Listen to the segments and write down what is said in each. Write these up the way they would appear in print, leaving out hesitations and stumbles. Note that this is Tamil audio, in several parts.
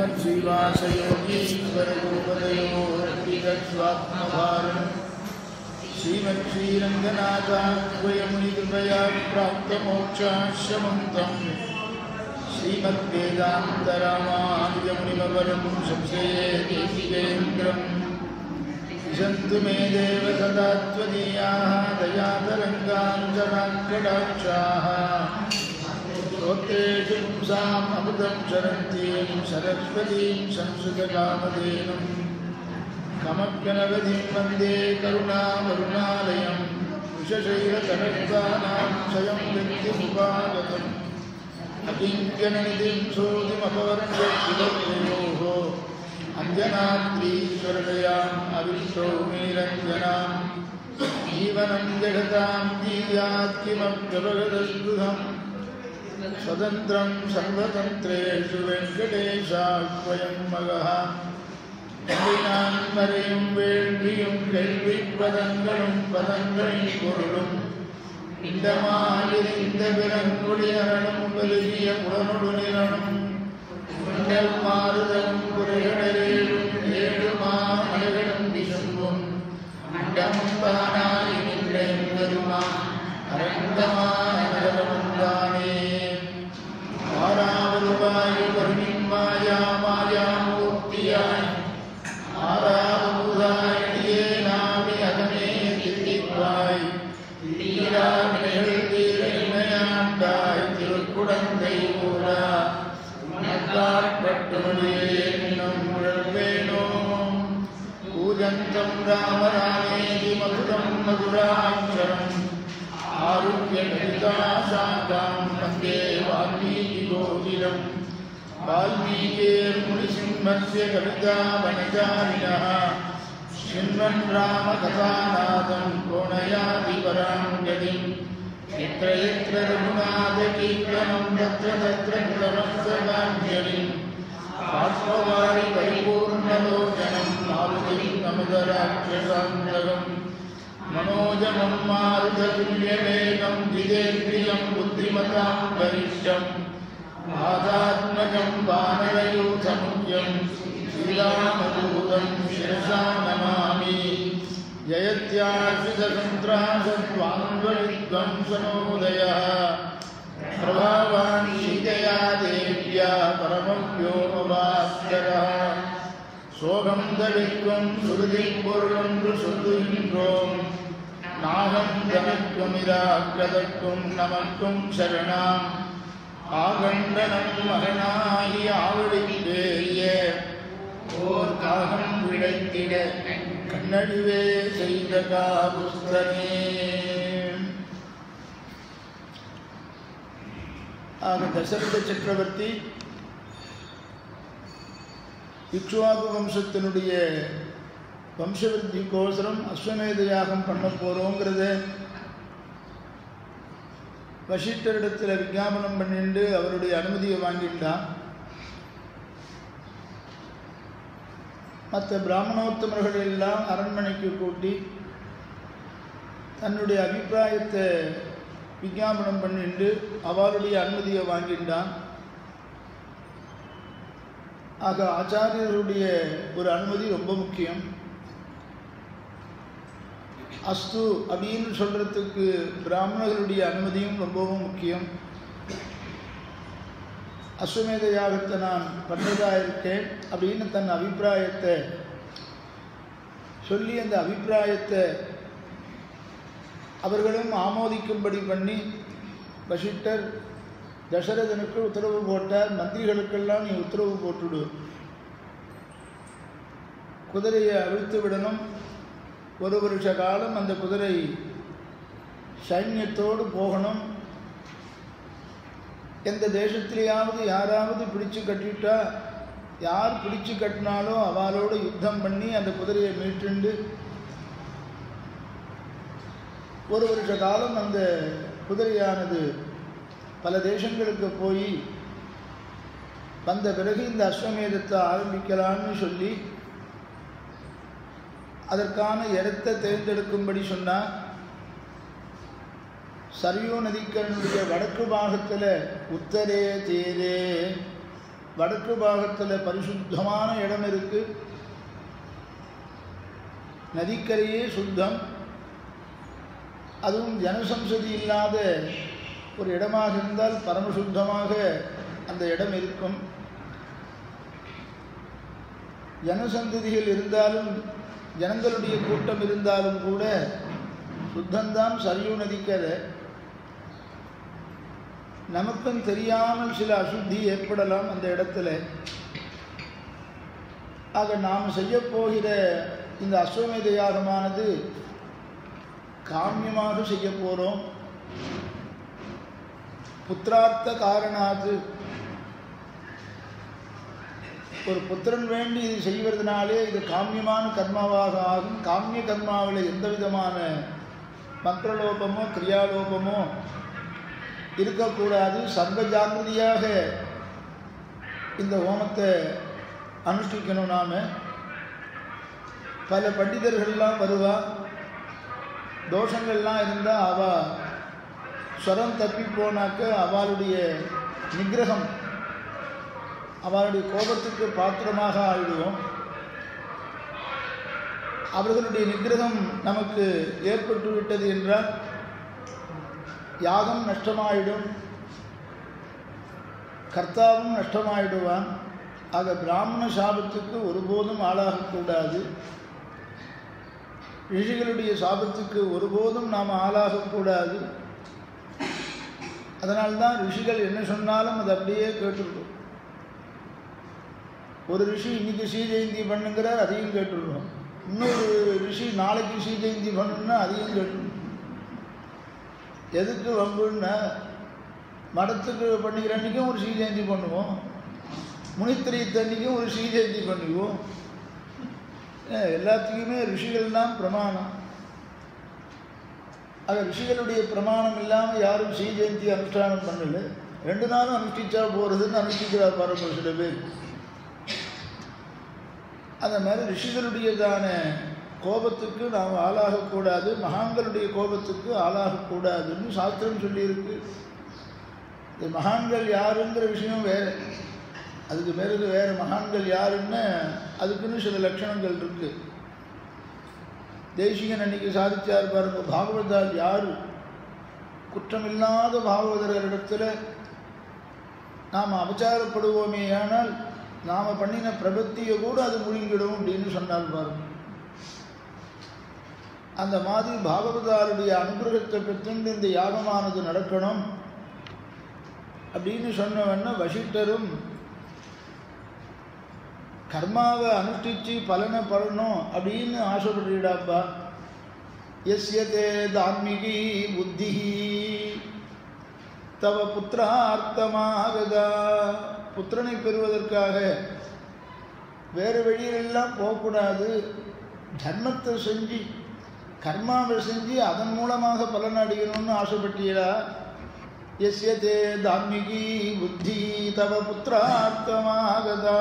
श्रीमत्श्रीवासयोगीश्वरगोपदयोरतिगत्स्वात्मभारम् श्रीमत्श्रीरङ्गनाथात्वयमुनिकृपया प्राप्तमोक्षाश्रमन्तम् श्रीमद्वेदान्तरामानुजमुनिमवरं संश्रये देशिकेन्द्रम् विशन्तु मे देव सदा त्वदीयाः दयातरङ्गाञ्जनाकटाक्षाः स्तोत्रेषु पुंसाम् अमृतं क्षरन्तीं सरस्वतीं संस्कृतकामधेनुं कमप्यनवधिं वन्दे करुणावरुणालयं विशशैलतरङ्गानां स्वयं व्यक्तिमुपागतम् अकिञ्चननिधिं सोऽधिमपवर्ण्ययोः अञ्जनाद्रीश्वरदयाम् अविष्टो निरञ्जनां जीवनं जगतां जीयात् किमप्यवगतस्पृहम् स्वतन्त्रं सर्वतन्त्रेषु वेङ्कटेशास्वयं मगः तम्बिनान् मरेयुं वेள்வியும் கேள்விப்பதங்களும் பதங்களின் பொருளும் இந்தமாயிருந்த பிறங்குடியரணும் பெருகிய உடனுடனிரணும் உண்டல் மாறுதலும் குறைகளேழும் ஏழுமா மலைகளும் விசும்பும் அண்டமும் தானாய் நின்ற பெருமா அரந்தமான நகரமுந்தானே ஆறாவதுவாயு வருணின் மாயா மாயாமூர்த்தியாய் ஆறாவதுதாயே நாவி அகமே தித்திப்பாய் நீராவினைகள் தீரைமையாண்டாய் திருக்குடந்தை ஊரா உனக்காட்பட்டுமேனும் உழல்வேனோம் பூஜந்தம் ராமராமேதி மதுரம் மதுராட்சரம் ஆருக்யசாகாம் வந்தே வால்மீகிகோகிலம் வால்மீகேர்முனிசிம்மஸ்ய கவிதாவனசாரிணः शृण्वन् रामकथानादं कोणयाति परां गतिं यत्र यत्र रघुनाथकीर्तनं तत्र तत्र कृतमस्तकाञ्जलिं बाष्पवारि परिपूर्णलोचनं मारुतिं नमदराक्षसान्तकं मनोजमं मारुततुल्यवेगं जितेन्द्रियं बुद्धिमतां वरिष्ठं आदात्मजं वानरयूथमुख्यं श्रीरामदूतं शिरसा नमामि जयत्याश्रितसन्त्रासद्वान्वविद्वंसनोदयः प्रभावान् सीतया देव्या परमं व्योमभास्करः सोऽहं दवित्वं सुहृदिं पुरुषं सुहृदिन्द्रों नाहं दवित्वमिराग्रदत्वं नमत्वं शरणाम् आगण्डनं மகனாகி ஆவடிவேய ஓர் காகம் விளைத்திட கண்ணடிவே செய்த காபுஸ்தனே. ஆக தசரத சக்கரவர்த்தி இக்ஷ்வாகு வம்சத்தினுடைய வம்சவிருத்திக்கோசரம் அஸ்வமேத யாகம் பண்ண போகிறோங்கிறத வசிஷ்டரிடத்தில் விஞ்ஞாபனம் பண்ணிட்டு அவருடைய அனுமதியை வாங்கிட்டான். மற்ற பிராமணோத்தமர்கள் எல்லாம் அரண்மனைக்கு கூட்டி தன்னுடைய அபிப்பிராயத்தை விஞ்ஞாபனம் பண்ணிட்டு அவருடைய அனுமதியை வாங்கிட்டான். ஆக ஆச்சாரியர்களுடைய ஒரு அனுமதி ரொம்ப முக்கியம். அஸ்து அப்படின்னு சொல்கிறதுக்கு பிராமணர்களுடைய அனுமதியும் ரொம்பவும் முக்கியம். அஸ்வமேத யாகத்தை நான் பண்ணுறதாக இருக்கேன் அப்படின்னு தன் அபிப்பிராயத்தை சொல்லி அந்த அபிப்பிராயத்தை அவர்களும் ஆமோதிக்கும்படி பண்ணி வசிஷ்டர் தசரதனுக்கு உத்தரவு போட்டார். மந்திரிகளுக்கெல்லாம் நீ உத்தரவு போட்டுடு, குதிரையை அவிழ்த்து விடணும். ஒரு வருஷ காலம் அந்த குதிரை சைன்யத்தோடு போகணும். எந்த தேசத்திலேயாவது யாராவது பிடிச்சு கட்டிட்டா, யார் பிடிச்சு கட்டினாலும் அவளோடு யுத்தம் பண்ணி அந்த குதிரையை மீட்டுண்டு ஒரு வருஷ காலம் அந்த குதிரையானது பல தேசங்களுக்கு போய் வந்த பிறகு இந்த அஸ்வமேதத்தை ஆரம்பிக்கலான்னு சொல்லி அதற்கான இடத்தை தேர்ந்தெடுக்கும்படி சொன்னார். சரியு நதிக்கரையுடைய வடக்கு பாகத்தில் உத்தரே தீரே வடக்கு பாகத்தில் பரிசுத்தமான இடம் இருக்குது. நதிக்கரையே சுத்தம். அதுவும் ஜனசம்சதி இல்லாத ஒரு இடமாக இருந்தால் பரமசுத்தமாக அந்த இடம் இருக்கும். ஜனசந்ததிகள் இருந்தாலும் ஜனங்களுடைய கூட்டம் இருந்தாலும் கூட சுத்தந்தான் சரியு நதிக்கரை. நமக்கும் தெரியாமல் சில அசுத்தி ஏற்படலாம் அந்த இடத்துல. ஆக நாம் செய்யப்போகிற இந்த அஸ்வமேத யாகமானது காமியமாக செய்ய போகிறோம். புத்திரார்த்த காரணாது, ஒரு புத்திரன் வேண்டி இது செய்வதனாலே இது காமியமான கர்மாவாக ஆகும். காமிய கர்மாவில் எந்த விதமான மந்திரலோபமோ கிரியாலோபமோ இருக்கக்கூடாது. சர்வ ஜாகிரதையாக இந்த ஹோமத்தை அனுஷ்டிக்கணும். நாம் பல பண்டிதர்கள்லாம் வருவா. தோஷங்கள்லாம் இருந்தால் அவள் ஸ்வரம் தப்பி போனாக்க அவளுடைய நிகிரகம், அவளுடைய கோபத்துக்கு பாத்திரமாக ஆயிடுவோம். அவர்களுடைய நிகிரகம் நமக்கு ஏற்பட்டு விட்டது என்றால் யாகம் நஷ்டமாயிடும், கர்த்தாவும் நஷ்டமாயிடுவான். ஆக பிராமண சாபத்துக்கு ஒருபோதும் ஆளாகக்கூடாது. ரிஷிகளுடைய சாபத்துக்கு ஒருபோதும் நாம் ஆளாகக்கூடாது. அதனால்தான் ரிஷிகள் என்ன சொன்னாலும் அது அப்படியே கேட்டுருக்கோம். ஒரு ரிஷி இன்னைக்கு ஸ்ரீ ஜெயந்தி பண்ணுங்கிறார், அதையும் கேட்டுருக்கோம். இன்னொரு ரிஷி நாளைக்கு ஸ்ரீ ஜெயந்தி பண்ணுன்னா அதையும் கேட்டுருக்கோம். எதுக்கு வம்புன்னா, மடத்துக்கு பண்ணிக்கிற அன்றைக்கும் ஒரு ஸ்ரீ ஜெயந்தி பண்ணுவோம், முனித்திரையத்தன்னைக்கும் ஒரு ஸ்ரீ ஜெயந்தி பண்ணுவோம். எல்லாத்துக்குமே ரிஷிகள் தான் பிரமாணம். ஆக ரிஷிகளுடைய பிரமாணம் இல்லாமல் யாரும் ஸ்ரீ ஜெயந்தி அனுஷ்டானம் பண்ணல. 2 நாளும் அனுஷ்டிச்சா போகிறதுன்னு அனுஷ்டிக்கிறார் பாருங்க சில பேர். அந்த மாதிரி ரிஷிகளுடையதான கோபத்துக்கு நாம் ஆளாகக்கூடாது, மகான்களுடைய கோபத்துக்கு ஆளாகக்கூடாதுன்னு சாஸ்திரம் சொல்லியிருக்கு. இந்த மகான்கள் யாருங்கிற விஷயம் வேறு, அதுக்கு பிறகு வேறு மகான்கள் யாருன்னு அதுக்குன்னு சில லட்சணங்கள் இருக்குது. தேசிகன் அன்னைக்கு சாதிச்சார் பாருங்க, பாகவதால் யார் குற்றமில்லாத பாகவதர்களிடத்தில் நாம் அபச்சாரப்படுவோமே ஆனால் நாம் பண்ணின பிரபத்தியை கூட அது முழுங்கிடும் அப்படின்னு சொன்னால் பாருங்க. அந்த மாதிரி பாகவதாருடைய அனுகிரகத்தை பெற்று இந்த யாகமானது நடக்கணும் அப்படின்னு சொன்னவன்னா வசிஷ்டரும் கர்மாவை அனுஷ்டிச்சு பலனை பலனும் அப்படின்னு ஆசைப்படுறாப்பா. யஸ்யதே தார்மிகி புத்தி தவ புத்திரார்த்தமாகதா. புத்திரனை பெறுவதற்காக வேறு வழியிலெல்லாம் போகக்கூடாது. தர்மத்தை செஞ்சு கர்மாவை செஞ்சு அதன் மூலமாக பலன் அடையணும்னு ஆசைப்பட்டீரா. யஸ்யதே தார்மிகி புத்தி தவ புத்திரார்த்தமாகதா.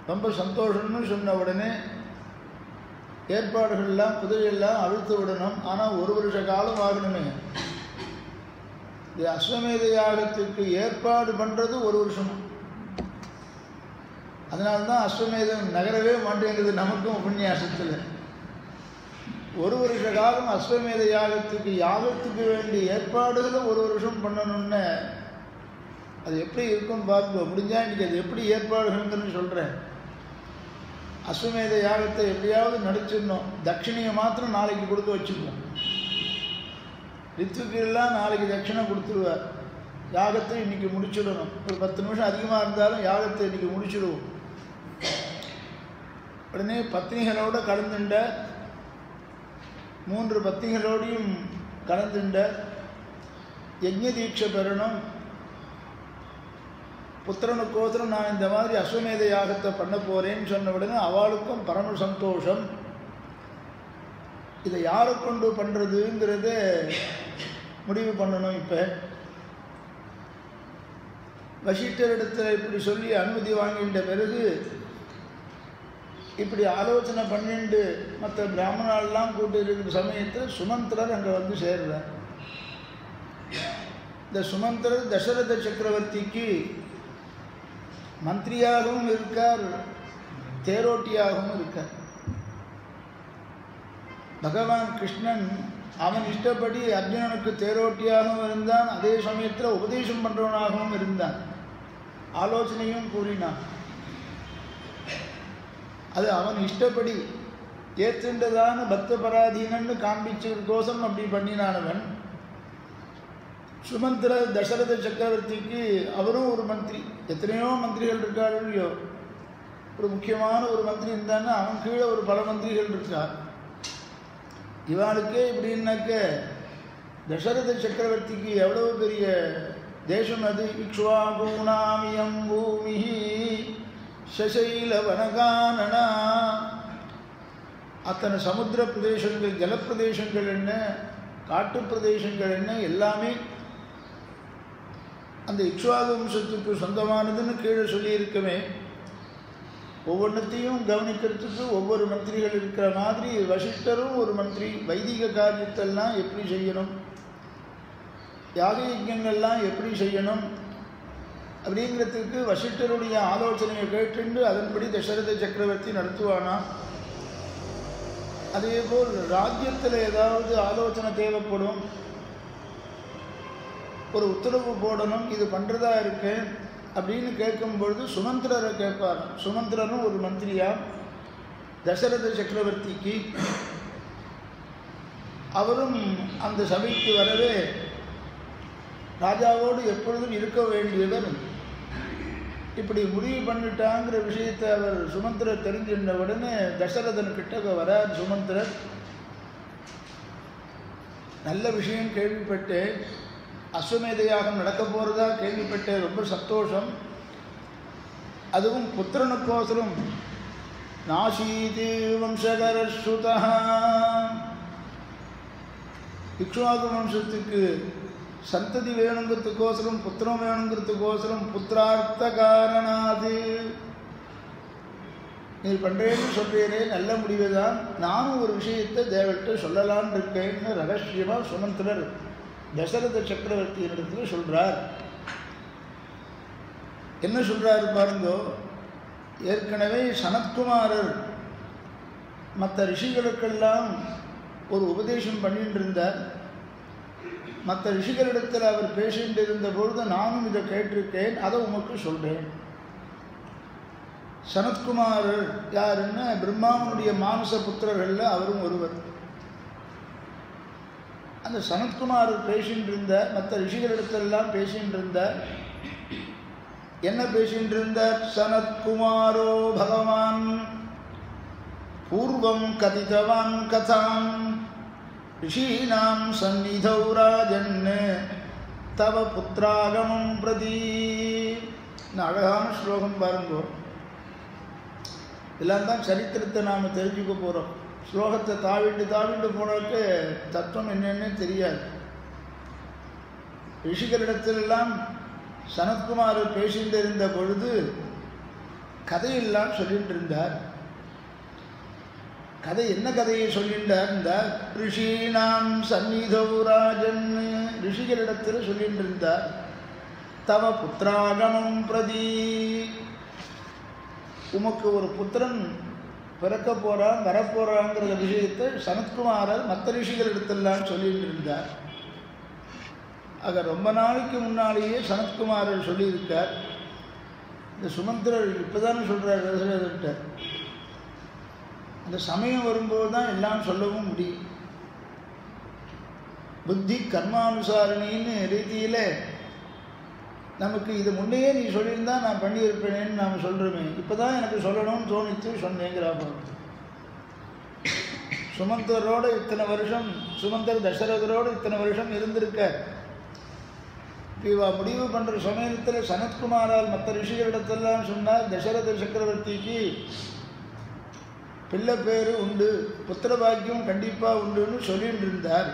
ரொம்ப சந்தோஷம்னு சொன்ன உடனே ஏற்பாடுகள்லாம் குதிரையெல்லாம் அழுத்து விடணும். ஆனால் 1 வருஷ காலம் ஆகணுமே. இந்த அஸ்வமேத யாகத்துக்கு ஏற்பாடு பண்ணுறது 1 வருஷம். அதனால்தான் அஸ்வமேதம் நகரவே மாட்டேங்குது நமக்கும் உபன்யாசத்தில். 1 வருஷ காலம் அஸ்வமேத யாகத்துக்கு வேண்டிய ஏற்பாடுகளை 1 வருஷம் பண்ணணும்னு அது எப்படி இருக்குன்னு பார்ப்போம். முடிஞ்சா இன்றைக்கி அது எப்படி ஏற்பாடுகள்னு சொல்கிறேன். அஸ்வமேத யாகத்தை எப்படியாவது நடிச்சிடணும். தட்சிணையை மாத்திரம் நாளைக்கு கொடுக்க வச்சுக்குவோம். ரித்துக்கெல்லாம் நாளைக்கு தட்சிணை கொடுத்துருவார். யாகத்தை இன்றைக்கி முடிச்சுடணும். ஒரு 10 நிமிஷம் அதிகமாக இருந்தாலும் யாகத்தை இன்றைக்கி முடிச்சுடுவோம். உடனே பத்னிகளோடு கலந்துண்ட 3 பத்னிகளோடையும் கலந்துண்ட யஜ்ஞ தீட்சை பெறணும். புத்திரனுக்கோசரம் நான் இந்த மாதிரி அஸ்வமேத யாகத்தை பண்ண போகிறேன்னு சொன்ன உடனே அவளுக்கும் பரம சந்தோஷம். இதை யாரை கொண்டு பண்ணுறதுங்கிறத முடிவு பண்ணணும். இப்போ வசிஷ்டரிடத்தில் இப்படி சொல்லி அனுமதி வாங்கிட்ட பிறகு இப்படி ஆலோசனை பண்ணிட்டு மற்ற பிராமணாலாம் கூட்டி இருக்கிற சமயத்தில் சுமந்திரர் அங்கே வந்து சேர்றார். இந்த சுமந்திரர் தசரத சக்கரவர்த்திக்கு மந்திரியாகவும் இருக்கார், தேரோட்டியாகவும் இருக்கார். பகவான் கிருஷ்ணன் அவன் இஷ்டப்படி அர்ஜுனனுக்கு தேரோட்டியாகவும் இருந்தான், அதே சமயத்தில் உபதேசம் பண்ணுறவனாகவும் இருந்தான், ஆலோசனையும் கூறினான். அது அவன் இஷ்டப்படி ஏற்றுண்டதான பக்த பராதீனன்னு காண்பிச்சதுக்கோசம் அப்படி பண்ணினானவன். சுமந்திர தசரத சக்கரவர்த்திக்கு அவரும் ஒரு மந்திரி, எத்தனையோ மந்திரிகள் இருக்காரு இல்லையோ, ஒரு முக்கியமான ஒரு மந்திரி இருந்தான்னா அவன் கீழே ஒரு பல மந்திரிகள் இருக்கார். இவாளுக்கே இப்படின்னாக்க தசரத சக்கரவர்த்திக்கு எவ்வளவு பெரிய தேசம் அது. இக்ஷ்வாகூணாமியம் பூமி சசைல வனகானனா, அத்தனை சமுத்திர பிரதேசங்கள், ஜலப்பிரதேசங்கள் என்ன, காட்டு பிரதேசங்கள் என்ன, எல்லாமே அந்த இக்ஷ்வாகு வம்சத்துக்கு சொந்தமானதுன்னு கீழே சொல்லியிருக்கவே. ஒவ்வொன்றத்தையும் கவனிக்கிறதுக்கு ஒவ்வொரு மந்திரிகள் இருக்கிற மாதிரி வசிஷ்டரும் ஒரு மந்திரி. வைதிக காரியத்தெல்லாம் எப்படி செய்யணும், யாக யஜ்ஞங்கள்லாம் எப்படி செய்யணும் அப்படிங்கிறதுக்கு வசிஷ்டருடைய ஆலோசனையை கேட்டுண்டு அதன்படி தசரத சக்கரவர்த்தி நடத்துவானா. அதேபோல் ராஜ்யத்தில் ஏதாவது ஆலோசனை தேவைப்படும், ஒரு உத்தரவு போடணும், இது பண்ணுறதா இருக்கு அப்படின்னு கேட்கும்பொழுது சுமந்திரரை கேட்பார். சுமந்திரனும் ஒரு மந்திரியா தசரத சக்கரவர்த்திக்கு. அவரும் அந்த சபைக்கு வரவே ராஜாவோடு எப்பொழுதும் இருக்க வேண்டியவர். இப்படி முடிவு பண்ணிட்டாங்கிற விஷயத்தை அவர் சுமந்திரர் தெரிஞ்சிருந்த உடனே தசரதன் கிட்ட வரார் சுமந்திரர். நல்ல விஷயம் கேள்விப்பட்டேன், அஸ்வமேத யாகம் நடக்க போகிறதா கேள்விப்பட்டேன், ரொம்ப சந்தோஷம். அதுவும் புத்திரனுக்கோசரம். நாசீதி வம்சகரஸ்ருதா, இக்ஷ்வாகு வம்சத்துக்கு சந்ததி வேணுங்கிறதுக்கோசரம், புத்திரம் வேணுங்கிறதுக்கோசரம், புத்திரார்த்த காரணாது நீ பண்ணுறேன்னு சொல்கிறீரே, நல்ல முடிவு தான். நானும் ஒரு விஷயத்தை தேவர்கிட்ட சொல்லலான்னு இருக்கேன்னு ரகசியமாக சுமந்திரர் தசரத சக்கரவர்த்தியினிடத்தில் சொல்கிறார். என்ன சொல்கிறாரு பாருங்கோ. ஏற்கனவே சனத்குமாரர் மற்ற ரிஷிகளுக்கெல்லாம் ஒரு உபதேசம் பண்ணிட்டு இருந்தார். மற்ற ரிஷிகளிடத்தில் அவர் பேசிட்டு இருந்த பொழுது நானும் இதை கேட்டிருக்கேன், அதை உமக்கு சொல்கிறேன். சனத்குமாரர் யாருன்னா பிரம்மாவனுடைய மானச புத்திரர்களில் அவரும் ஒருவர். அந்த சனத்குமாரர் பேசின்னு இருந்தார், மற்ற ரிஷிகளிடத்தெல்லாம் பேசின்னு இருந்தார். என்ன பேசின்னு இருந்தார்? சனத்குமாரோ பகவான் பூர்வம் கதிதவான் கதாம் ரிஷீனாம் சந்நிதௌ ராஜன் தவ புத்திராகமம் பிரதி. அழகான ஸ்லோகம் பாருங்கோ. இதெல்லாம் தான் சரித்திரத்தை நாம் தெரிஞ்சுக்க போகிறோம். ஸ்லோகத்தை தாவிண்டு போனதுக்கு தத்துவம் என்னன்னு தெரியாது. ரிஷிகளிடத்திலெல்லாம் சனத்குமாரர் பேசிட்டு இருந்த பொழுது கதையெல்லாம் சொல்லிட்டு இருந்தார். கதை என்ன கதையை சொல்லிட்டார்? இந்த ரிஷீனாம் சந்நிதௌ ராஜன், ரிஷிகளிடத்தில் சொல்லிட்டு இருந்தார். தவ புத்திராகமம் பிரதி, உமக்கு ஒரு புத்திரன் பிறக்க போகிறான், வரப்போகிறாங்கிற விஷயத்தை சனத்குமாரர் மற்ற ரிஷிகளிடத்தெல்லாம் சொல்லிட்டு இருந்தார். ஆக ரொம்ப நாளைக்கு முன்னாலேயே சனத்குமாரர் சொல்லியிருக்கார். இந்த சுமந்திரர் இப்போ தானே சொல்கிறார் தசரதர்கிட்ட. அந்த சமயம் வரும்போது தான் எல்லாம் சொல்லவும் முடியும். புத்தி கர்மானுசாரணின்னு ரீதியில் நமக்கு இது முன்னையே நீ சொல்லியிருந்தா நான் பண்ணியிருப்பேனேன்னு நாம் சொல்கிறோமே, இப்போ தான் எனக்கு சொல்லணும்னு தோணித்து சொன்னேங்கிறாப்ப. சுமந்தரோடு இத்தனை வருஷம், சுமந்தர் தசரதரோடு இத்தனை வருஷம் இருந்திருக்க. இவா முடிவு பண்ணுற சமயத்தில் சனத்குமாரால் மற்ற ரிஷிகளிடத்தெல்லாம் சொன்னார், தசரத சக்கரவர்த்திக்கு பிள்ளை பேர் உண்டு, புத்திர பாக்கியம் கண்டிப்பாக உண்டுன்னு சொல்லிட்டு இருந்தார்.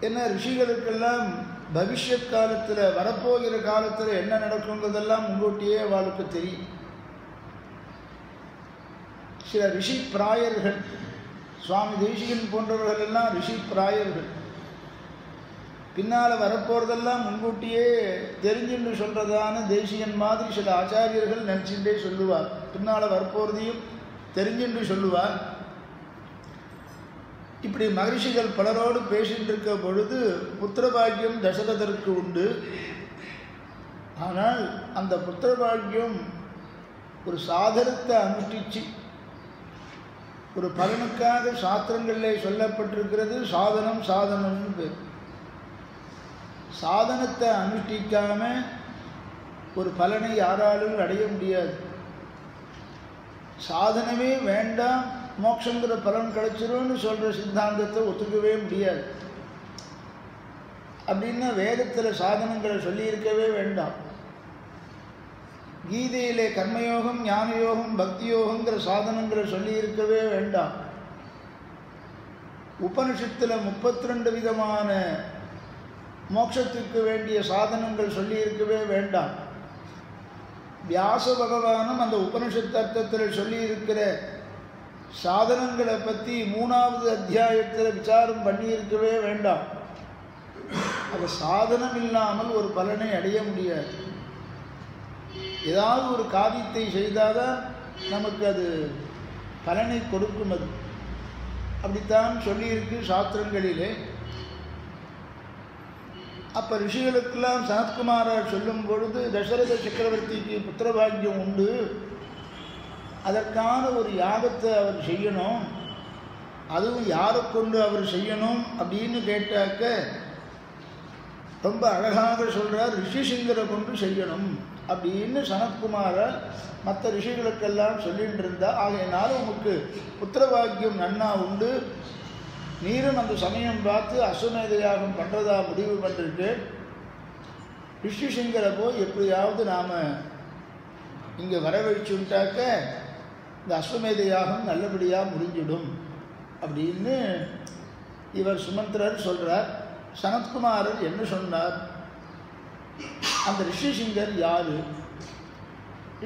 என்ன ரிஷிகளுக்கெல்லாம் பவிஷ்யத் காலத்தில், வரப்போகிற காலத்தில் என்ன நடக்குங்கிறதெல்லாம் முன்கூட்டியே அவளுக்கு தெரியும். சில ரிஷி பிராயர்கள், சுவாமி தேசிகன் போன்றவர்கள் எல்லாம் ரிஷி பிராயர்கள். பின்னால் வரப்போகிறதெல்லாம் முன்கூட்டியே தெரிஞ்சுன்னு சொல்கிறதான தேசியன் மாதிரி சில ஆச்சாரியர்கள் நினச்சிட்டே சொல்லுவார். பின்னால் வரப்போகிறதையும் தெரிஞ்சுன்னு சொல்லுவார். இப்படி மகரிஷிகள் பலரோடு பேசிட்டு இருக்க பொழுது புத்திரபாக்கியம் தசரதற்கு உண்டு. ஆனால் அந்த புத்திரபாக்கியம் ஒரு சாதனத்தை அனுஷ்டிச்சு ஒரு பலனுக்காக சாஸ்திரங்களிலே சொல்லப்பட்டிருக்கிறது. சாதனம் சாதனம்னு பேர். சாதனத்தை அனுஷ்டிக்காம ஒரு பலனை யாராலும் அடைய முடியாது. சாதனமே வேண்டாம், மோட்சங்கிற பலன் கிடைச்சிரும்னு சொல்கிற சித்தாந்தத்தை ஒத்துக்கவே முடியாது. அப்படின்னா வேதத்தில் சாதனங்களை சொல்லியிருக்கவே வேண்டாம். கீதையிலே கர்மயோகம், ஞானயோகம், பக்தி யோகங்கிற சாதனங்களை சொல்லியிருக்கவே வேண்டாம். உபனிஷத்தில் 32 விதமான மோட்சத்துக்கு வேண்டிய சாதனங்கள் சொல்லியிருக்கவே வேண்டாம். வியாச பகவானும் அந்த உபனிஷத் அர்த்தத்தில் சொல்லியிருக்கிற சாதனங்களை பற்றி 3வது அத்தியாயத்தில் விசாரம் பண்ணியிருக்கவே வேண்டாம். அது சாதனம் இல்லாமல் ஒரு பலனை அடைய முடியாது. ஏதாவது ஒரு காரியத்தை செய்தாதான் நமக்கு அது பலனை கொடுக்கும். அது அப்படித்தான் சொல்லியிருக்கு சாஸ்திரங்களிலே. அப்போ ரிஷிகளுக்கெல்லாம் சனத்குமாரர் சொல்லும் பொழுது தசரத சக்கரவர்த்திக்கு புத்திரபாக்கியம் உண்டு, அதற்கான ஒரு யாகத்தை அவர் செய்யணும், அதுவும் யாரை கொண்டு அவர் செய்யணும் அப்படின்னு கேட்டாக்க ரொம்ப அழகாக சொல்கிறார். ரிஷிசிங்கரை கொண்டு செய்யணும் அப்படின்னு சனத்குமாரர் மற்ற ரிஷிகளுக்கெல்லாம் சொல்லிட்டு இருந்தா. ஆகையினால உமக்கு புத்திரபாக்கியம் நன்னா உண்டு, நீரும் அந்த சமயம் பார்த்து அஸ்வமேத யாகம் பண்ணுறதா முடிவு பண்ணிருக்கு. ரிஷிசிங்கரை போய் எப்படியாவது நாம் இங்கே வரவழைச்சுட்டாக்க இந்த அஸ்வமேத யாகம் நல்லபடியாக முடிஞ்சிடும் அப்படின்னு இவர் சுமந்திரர் சொல்கிறார். சனத்குமாரர் என்ன சொன்னார்? அந்த ரிஷிசிங்கர் யார்?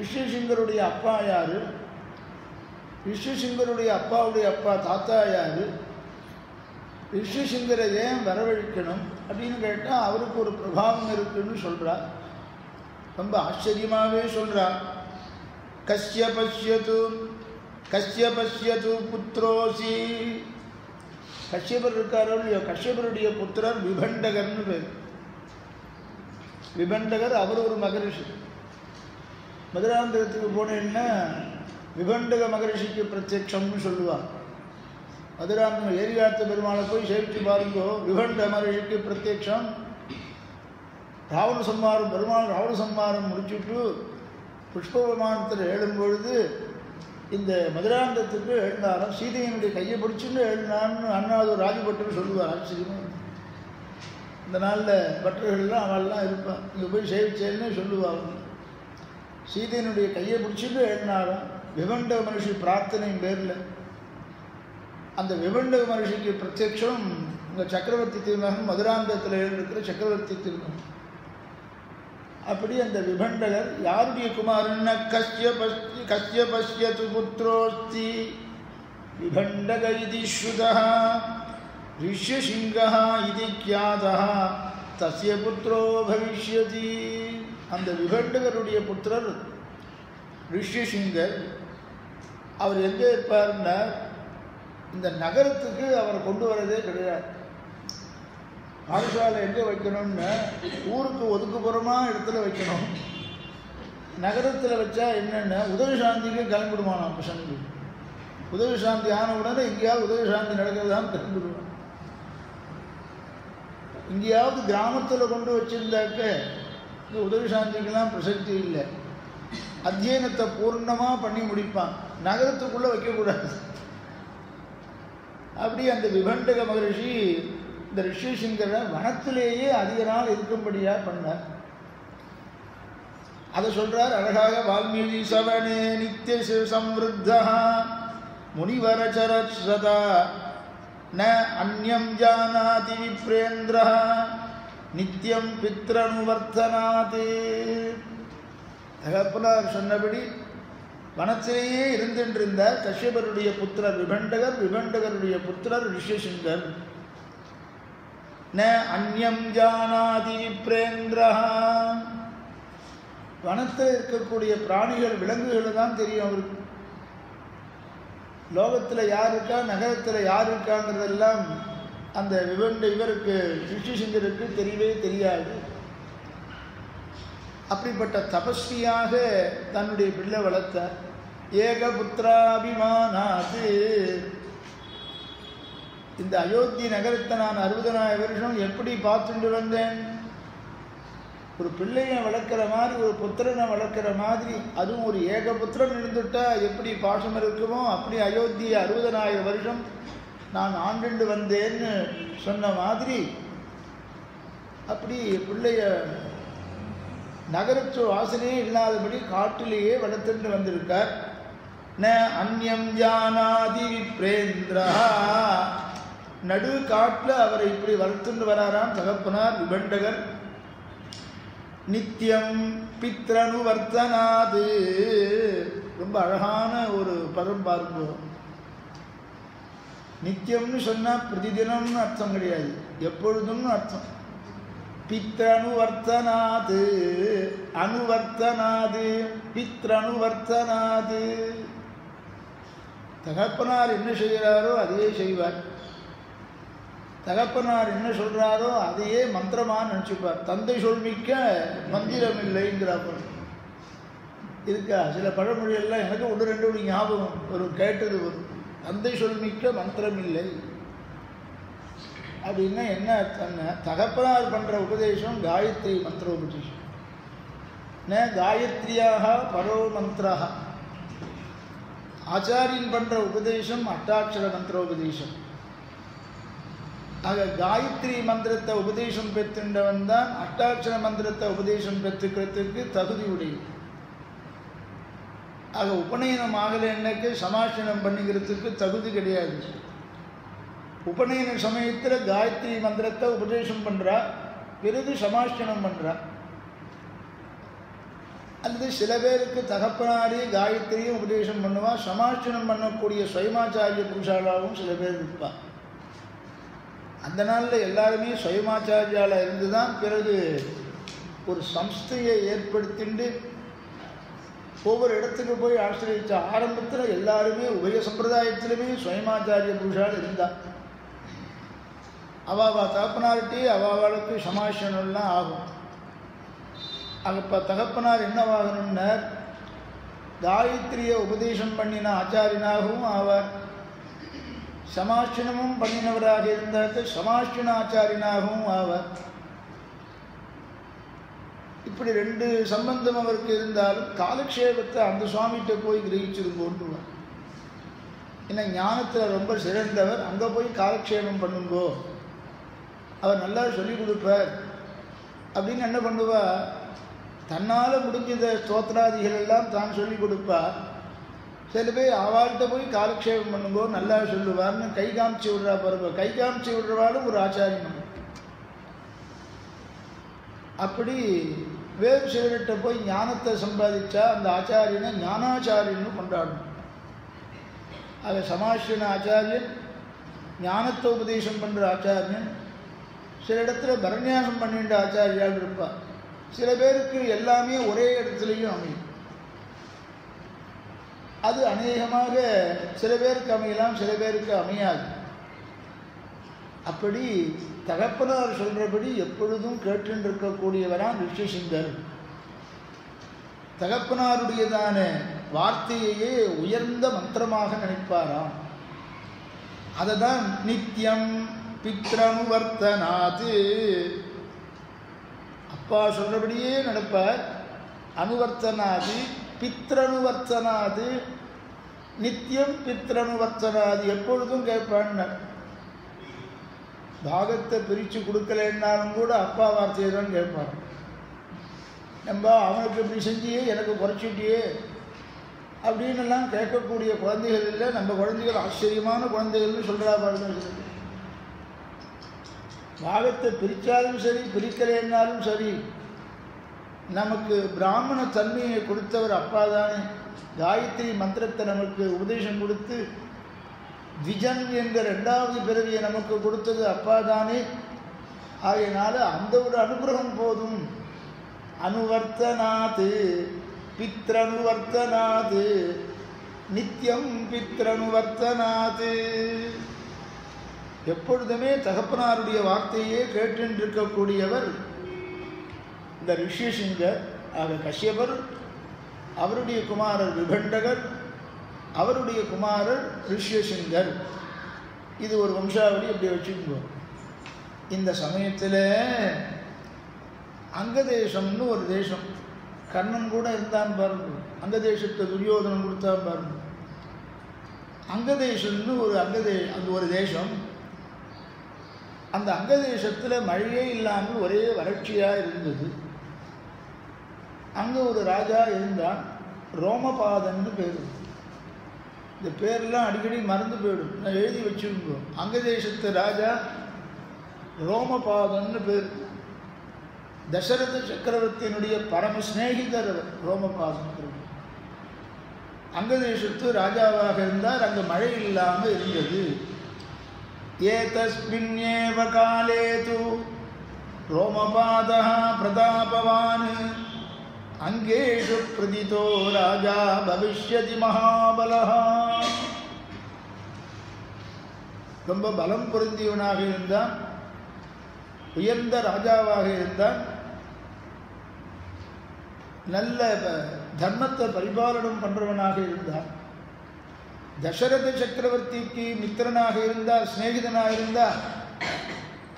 ரிஷிசிங்கருடைய அப்பா யார்? ரிஷிசிங்கருடைய அப்பாவுடைய அப்பா தாத்தா யார்? ரிஷிசிங்கரை ஏன் வரவழைக்கணும் அப்படின்னு கேட்டால் அவருக்கு ஒரு பிரபாவம் இருக்குன்னு சொல்கிறார். ரொம்ப ஆச்சரியமாகவே சொல்கிறார். கஸ்ய பஷ்யது புத்ரோசி. கஷ்யபர் இருக்காரோ இல்லையோ, கஷ்யபருடைய புத்திரர் விபண்டகர்னு பேர். விபண்டகர் அவர் ஒரு மகரிஷி. மதுராந்தகத்துக்கு போனேன்னா விபண்டக மகரிஷிக்கு பிரத்யட்சம்னு சொல்லுவார். மதுராந்தகம் ஏரியாத்த பெருமாளை போய் சேவித்து பாருங்கோ, விபண்ட மகரிஷிக்கு பிரத்யட்சம். ராவண சம்மாரம், பெருமாள் ராவண சம்மாரம் முடிச்சுட்டு புஷ்ப விமானத்தில் ஏழும்பொழுது இந்த மதுராந்தகத்துக்கு எழுந்தாரம். சீதையினுடைய கையை பிடிச்சுன்னு எழுந்தான்னு அண்ணாவது ராஜபட்டர் சொல்லுவார். ஆச்சரியமாக இந்த நாளில் பட்டர்கள்லாம் அவள்லாம் இருப்பான். இங்கே போய் சேவிச்சேன்னு சொல்லுவாங்க. சீதையினுடைய கையை பிடிச்சிட்டு எழுந்தாரம். விபண்ட மனுஷி பிரார்த்தனையும் பேரில் அந்த விபண்ட மனுஷிக்கு பிரத்யட்சம் இங்கே சக்கரவர்த்தி திருமகன் மதுராந்தகத்தில் எழுந்திருக்கிற சக்கரவர்த்தி திருமகன். அப்படி அந்த விபண்டகர் யாருடைய குமாரன்னா கஸ்ய பஷ்யது புத்ரோஸ்தி விபண்டக இதி ஸ்ருதः ரிஷ்யசிங்கः இதி க்யாதः தஸ்ய புத்ரோ பவிஷ்யதி. அந்த விபண்டகருடைய புத்திரர் ரிஷ்யசிங்கர். அவர் எங்கே இருப்பார்னா இந்த நகரத்துக்கு அவர் கொண்டு வரதே கிடையாது. பாடசாலை எங்கே வைக்கணும்னு ஊருக்கு ஒதுக்குப்புறமாக இடத்துல வைக்கணும். நகரத்தில் வச்சா என்னென்ன உதவி சாந்திக்கு கிளம்பிடுவான் பசங்க. உதவி சாந்தி ஆன உடனே எங்கேயாவது உதவி சாந்தி நடக்கிறதான்னு கிளம்பிடுவான். எங்கேயாவது கிராமத்தில் கொண்டு வச்சுருந்தாக்க இந்த உதவி சாந்திக்கெல்லாம் பிரசக்தி இல்லை. அத்தியனத்தை பூர்ணமாக பண்ணி முடிப்பான். நகரத்துக்குள்ளே வைக்கக்கூடாது. அப்படி அந்த விபண்டக மகரிஷி இந்த ரிஷிசிங்கரை வனத்திலேயே அதிக நாள் இருக்கும்படியாக பண்ணார். அதை சொல்றார் அழகாக. வால்மீகி சவனே நித்திய சம்ருத்தா முனிவரச்சரத் சதா ந அந்யம் ஜானாதி விப்ரேந்திரா நித்தியம் பித்ரனுவர்த்தனாதே. தகப்பனார் சொன்னபடி வனத்திலேயே இருந்திருந்தார் கஷ்யபருடைய புத்திரர் விபண்டகர், விபண்டகருடைய புத்திரர் ரிஷிசிங்கர். ந அந்யம் ஜானாதி விப்ரேந்திரா. வனத்தில் இருக்கக்கூடிய பிராணிகள் விலங்குகள் தான் தெரியும் அவருக்கு. லோகத்தில் யார் இருக்கா, நகரத்தில் யார் இருக்காங்கிறதெல்லாம் அந்த இவருக்கு ரிஷிசிங்கருக்கு தெரியவே தெரியாது. அப்படிப்பட்ட தபஸ்வியாக தன்னுடைய பிள்ளை வளர்த்தார். ஏகபுத்திராபிமானாது. இந்த அயோத்தி நகரத்தை நான் 60,000 வருஷம் எப்படி பார்த்துட்டு வந்தேன்? ஒரு பிள்ளையை வளர்க்குற மாதிரி, ஒரு புத்திரனை வளர்க்குற மாதிரி, அதுவும் ஒரு ஏகபுத்திரன் இருந்துட்டா எப்படி பாசம் இருக்குமோ அப்படி அயோத்தியை 60,000 வருஷம் நான் ஆண்டுண்டு வந்தேன்னு சொன்ன மாதிரி அப்படி பிள்ளைய நகரத்து வாசனையே இல்லாதபடி காட்டிலேயே வளர்த்துட்டு வந்திருக்கார். ந அந்யம் ஜானாதி விப்ரேந்திரா. நடு காட்டில் அவரை இப்படி வளர்த்துட்டு வராராம் தகப்பனார் விபண்டகர். நித்தியம் பித்ரனுவர்த்தனாது. ரொம்ப அழகான ஒரு பதம் பாருங்க. நித்தியம்னு சொன்னால் பிரதிதினம்னு அர்த்தம் கிடையாது, எப்பொழுதும்னு அர்த்தம். பித்ரனுவர்த்தனாது, அனுவர்த்தனாது, பித்ரனுவர்த்தனாது. தகப்பனார் என்ன செய்கிறாரோ அதையே செய்வார். தகப்பனார் என்ன சொல்கிறாரோ அதையே மந்திரமாக நினச்சிப்பார். தந்தை சொல்மிக்க மந்திரம் இல்லைங்கிறாப்ப இருக்கா. சில பழமொழியெல்லாம் எனக்கு 1-2 ஞாபகம் ஒரு கேட்டது வரும். தந்தை சொல்மிக்க மந்திரம் இல்லை அப்படின்னா என்ன அர்த்தம்னா, தகப்பனார் பண்ணுற உபதேசம் காயத்ரி மந்திர உபதேசம். ந காயத்ரியாக பரோ மந்திரா. ஆச்சாரியன் பண்ணுற உபதேசம் அட்டாட்சர மந்திர உபதேசம். ஆக காயத்ரி மந்திரத்தை உபதேசம் பெற்றுண்டவன் தான் அட்டாட்சர மந்திரத்தை உபதேசம் பெற்றுக்கிறதுக்கு தகுதி உடைய. ஆக உபநயனம் ஆகலைன்னாக்கு சமாஷனம் பண்ணிக்கிறதுக்கு தகுதி கிடையாது. உபநயன சமயத்தில் காயத்ரி மந்திரத்தை உபதேசம் பண்ணுறா, பிறகு சமாஷனம் பண்ணுறா. அல்லது சில பேருக்கு தகப்பனாரே காயத்ரியும் உபதேசம் பண்ணுவா, சமாஷனம் பண்ணக்கூடிய சுயமாச்சாரிய புருஷாலாவும் சில பேர் இருப்பாள். அந்த நாளில் எல்லாருமே சுயமாச்சாரியால் இருந்து தான் பிறகு ஒரு சம்ஸ்தையை ஏற்படுத்திண்டு ஒவ்வொரு இடத்துக்கு போய் ஆசிரியச்ச. ஆரம்பத்தில் எல்லாருமே உபய சம்பிரதாயத்திலுமே சுயமாச்சாரிய புருஷால் இருந்தாள். அவாவா தகப்பனார்கிட்டே அவாவாளுக்கு சமாஷனம்லாம் ஆகும். அப்போ தகப்பனார் என்னவாகணும்னார், காயத்ரியை உபதேசம் பண்ணின ஆச்சாரியனாகவும் ஆவார், சமாஷனமும் பண்ணினவராக இருந்தாக்க சமாஷன ஆச்சாரியனாகவும் ஆவார். இப்படி 2 சம்பந்தம் அவருக்கு இருந்தாலும் காலக்ஷேபத்தை அந்த சுவாமிகிட்ட போய் கிரகிச்சிருக்கோன்றுவார். ஏன்னா ஞானத்தில் ரொம்ப சிறந்தவர், அங்கே போய் காலக்ஷேபம் பண்ணுங்கோ, அவர் நல்லா சொல்லிக் கொடுப்பார் அப்படின்னு என்ன பண்ணுவா, தன்னால் முடிஞ்ச ஸ்தோத்திராதிகள் எல்லாம் தான் சொல்லிக் கொடுப்பார். சில பேர் அவள்கிட்ட போய் காலக்ஷேபம் பண்ணுங்கோ நல்லா சொல்லுவார்னு கை காமிச்சு விடுறா பாருங்க. கை காமிச்சு விடுறவாலும் ஒரு ஆச்சாரியம். அப்படி வேறு சிலர்கிட்ட போய் ஞானத்தை சம்பாதிச்சா அந்த ஆச்சாரியனை ஞானாச்சாரியன்னு கொண்டாடணும். ஆக சமாஷன ஆச்சாரியன், ஞானத்தை உபதேசம் பண்ணுற ஆச்சாரியன், சில இடத்துல பரநியாசம் பண்ணின்ற ஆச்சாரியால் இருப்பார். சில பேருக்கு எல்லாமே ஒரே இடத்துலையும் அமையும். அது அநேகமாக சில பேருக்கு அமையலாம், சில பேருக்கு அமையாது. அப்படி தகப்பனார் சொல்கிறபடி எப்பொழுதும் கேட்டுருக்கக்கூடியவரான் ரிஷிசிங்கர். தகப்பனாருடையதான வார்த்தையையே உயர்ந்த மந்திரமாக நினைப்பாராம். அதை தான் நித்தியம் பித்ரனுவர்த்தனாது. அப்பா சொல்றபடியே நடப்பார். அனுவர்த்தனாது, பித்ரனுவர்த்தனாது, நித்தியம் பித்ரனுவர்த்தனாது, எப்பொழுதும் கேட்பான். பாகத்தை பிரித்து கொடுக்கலன்னாலும் கூட அப்பா வார்த்தையை தான் கேட்பான். நம்ம அவனுக்கு இப்படி செஞ்சியே எனக்கு குறைச்சிட்டியே அப்படின்னுலாம் கேட்கக்கூடிய குழந்தைகள் இல்லை. நம்ம குழந்தைகள் ஆச்சரியமான குழந்தைகள்னு சொல்கிறா பாருங்க. பாகத்தை பிரித்தாலும் சரி, பிரிக்கலைன்னாலும் சரி, நமக்கு பிராமண தன்மையை கொடுத்தவர் அப்பா தானே. காயத்ரி மந்திரத்தை நமக்கு உபதேசம் கொடுத்து விஜன் என்ற 2வது பிறவியை நமக்கு கொடுத்தது அப்பா தானே. ஆகையினால அந்த ஒரு அனுகிரகம் போதும். அனுவர்த்தனாது பித்ரனுவர்த்தனாது நித்தியம் பித்ரனுவர்த்தனாது. எப்பொழுதுமே தகப்பனாருடைய வார்த்தையே கேட்டுருக்கக்கூடியவர் இந்த ரிஷிசிங்கர். ஆக கஷ்யபர், அவருடைய குமாரர் விபண்டகர், அவருடைய குமாரர் ரிஷிசிங்கர். இது ஒரு வம்சாவளி அப்படி வச்சுக்கோங்க. இந்த சமயத்தில் அங்கதேசம்னு ஒரு தேசம், கர்ணன் கூட இருந்தான் பாருங்க. அங்கதேசத்தை துரியோதனன் கொடுத்தான் பாருங்க. அங்கதேசம்னு அங்கே ஒரு தேசம். அந்த அங்கதேசத்தில் மழையே இல்லாமல் ஒரே வறட்சியாக இருந்தது. அங்கே ஒரு ராஜா இருந்தான், ரோமபாதன்னு பேர். இந்த பேரெல்லாம் அடிக்கடி மறந்து போயிடும், நான் எழுதி வச்சுருக்கோம். அங்கதேசத்து ராஜா ரோமபாதன்னு பேர். தசரத சக்கரவர்த்தியினுடைய பரம சிநேகிதர் அவர் ரோமபாதன். அங்கதேசத்து ராஜாவாக இருந்தார். அங்கே மழை இல்லாமல் இருந்தது. ஏதஸ்மின்னேவ காலே து ரோமபாதः பிரதாபவான் அங்கேஷு பிரதிதோ ராஜா பவிஷ்யதி மகாபலः. ரொம்ப பலம் பொருந்தியவனாக இருந்தான், உயர்ந்த ராஜாவாக இருந்தான், நல்ல தர்மத்தை பரிபாலனம் பண்ணுறவனாக இருந்தான். தசரத சக்கரவர்த்திக்கு மித்திரனாக இருந்தார், சிநேகிதனாக இருந்தார்.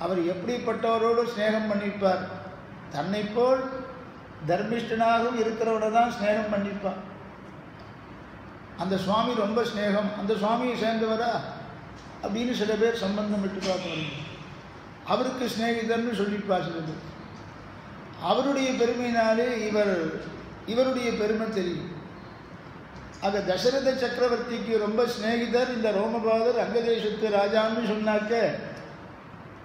அவர் எப்படிப்பட்டவரோடு ஸ்நேகம் பண்ணிப்பார்? தன்னை போல் தர்மிஷ்டனாகவும் இருக்கிறவனை தான் ஸ்நேகம் பண்ணிப்பான். அந்த சுவாமி ரொம்ப ஸ்நேகம், அந்த சுவாமியை சேர்ந்தவரா அப்படின்னு சில பேர் சம்பந்தம் விட்டு பார்ப்பாங்க. அவருக்கு ஸ்நேகிதர்னு சொல்லிப்பா சில பேர். அவருடைய பெருமையினாலே இவருடைய பெருமை தெரியும். ஆக தசரத சக்கரவர்த்திக்கு ரொம்ப ஸ்நேகிதர் இந்த ரோமபாதர், அங்கதேசத்து ராஜான்னு சொன்னாக்க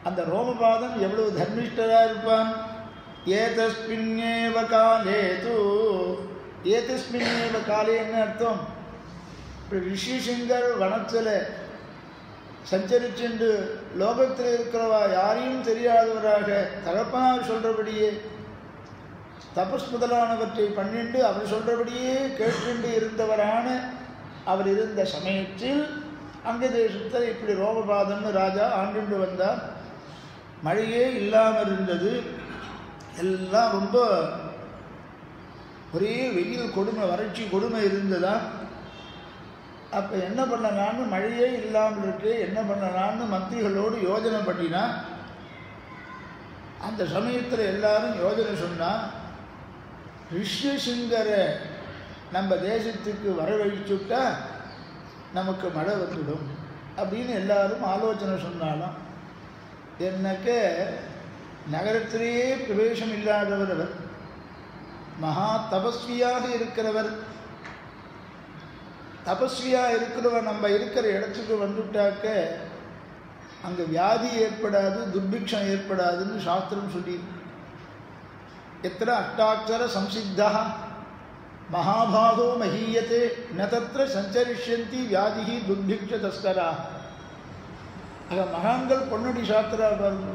அந்த ரோமபாதன் எவ்வளவு தர்மிஷ்டராக இருப்பான். ஏதஸ்மின்னேவ காலே து, ஏதஸ்மின்னேவ காலே என்ன அர்த்தம்? ரிஷிசிங்கர் வனத்தில் சஞ்சரிச்சென்று லோகத்தில் இருக்கிறவா யாரையும் தெரியாதவராக தகப்பனார் சொல்கிறபடியே தபஸ் முதலானவற்றை பண்ணிண்டு அவர் சொல்கிறபடியே கேட்டு இருந்தவரான அவர் இருந்த சமயத்தில் அங்கதேசத்தில் இப்படி ரோமபாதன்னு ராஜா ஆண்டு வந்தார். மழையே இல்லாமல் இருந்தது, எல்லாம் ரொம்ப ஒரே வெயில் கொடுமை, வறட்சி கொடுமை இருந்ததா. அப்போ என்ன பண்ணலான்னு, மழையே இல்லாமல் இருக்கு, என்ன பண்ணலான்னு மந்திரிகளோடு யோஜனை பண்ணினா. அந்த சமயத்தில் எல்லாரும் யோஜனை சொன்னால், ரிஷிசிங்கரை நம்ம தேசத்துக்கு வரவழைச்சுட்டா நமக்கு மழை வந்துடும் அப்படின்னு எல்லாரும் ஆலோசனை சொன்னாலும். என்னக்க நகரத்திலேயே பிரவேசம் இல்லாதவர் அவர், மகா தபஸ்வியாக இருக்கிறவர். தபஸ்வியாக இருக்கிறவர் நம்ம இருக்கிற இடத்துக்கு வந்துட்டாக்க அங்கே வியாதி ஏற்படாது, துர்பிக்ஷம் ஏற்படாதுன்னு சாஸ்திரம் சொல்லி. எத்திர அஷ்டாட்சர சம்சித்தா மகாபாகோ மஹீயத்தே ந தத்ர சஞ்சரிஷ்யந்தி வியாதிஹி துர்பிக்ஷ தஸ்கரா. ஆக மகான்கள் பொன்னடி சாஸ்திரா பாருங்க.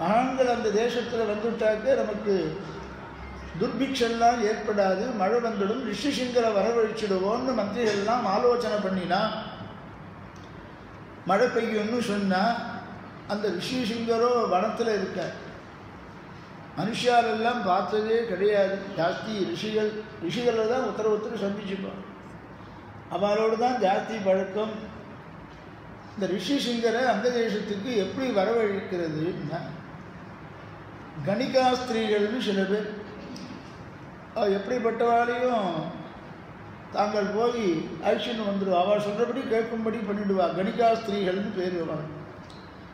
மகான்கள் அந்த தேசத்தில் வந்துட்டாக்க நமக்கு துர்பிக்ஷெல்லாம் ஏற்படாது, மழை வந்துடும், ரிஷிசிங்கரை வரவழைச்சிடுவோம்னு மந்திரிகள்லாம் ஆலோசனை பண்ணினா. மழை பெய்யும்னு சொன்னால் அந்த ரிஷிசிங்கரோ வனத்தில் இருக்க. மனுஷாலெல்லாம் பார்த்ததே கிடையாது. ஜாஸ்தி ரிஷிகளை தான் ஒருத்தர் சந்திச்சுப்பான், அவளோடு தான் ஜாஸ்தி பழக்கம். இந்த ரிஷிசிங்கரை அந்த தேசத்துக்கு எப்படி வரவழைக்கிறதுன்னா, கணிகா ஸ்திரீகள்னு சில பேர், எப்படிப்பட்டவாளையும் தாங்கள் போய் அழிச்சுன்னு வந்துடுவா. அவள் சொல்கிறபடி கேட்கும்படி பண்ணிவிடுவா. கணிகா ஸ்திரீகள்னு பேர் வருவாங்க.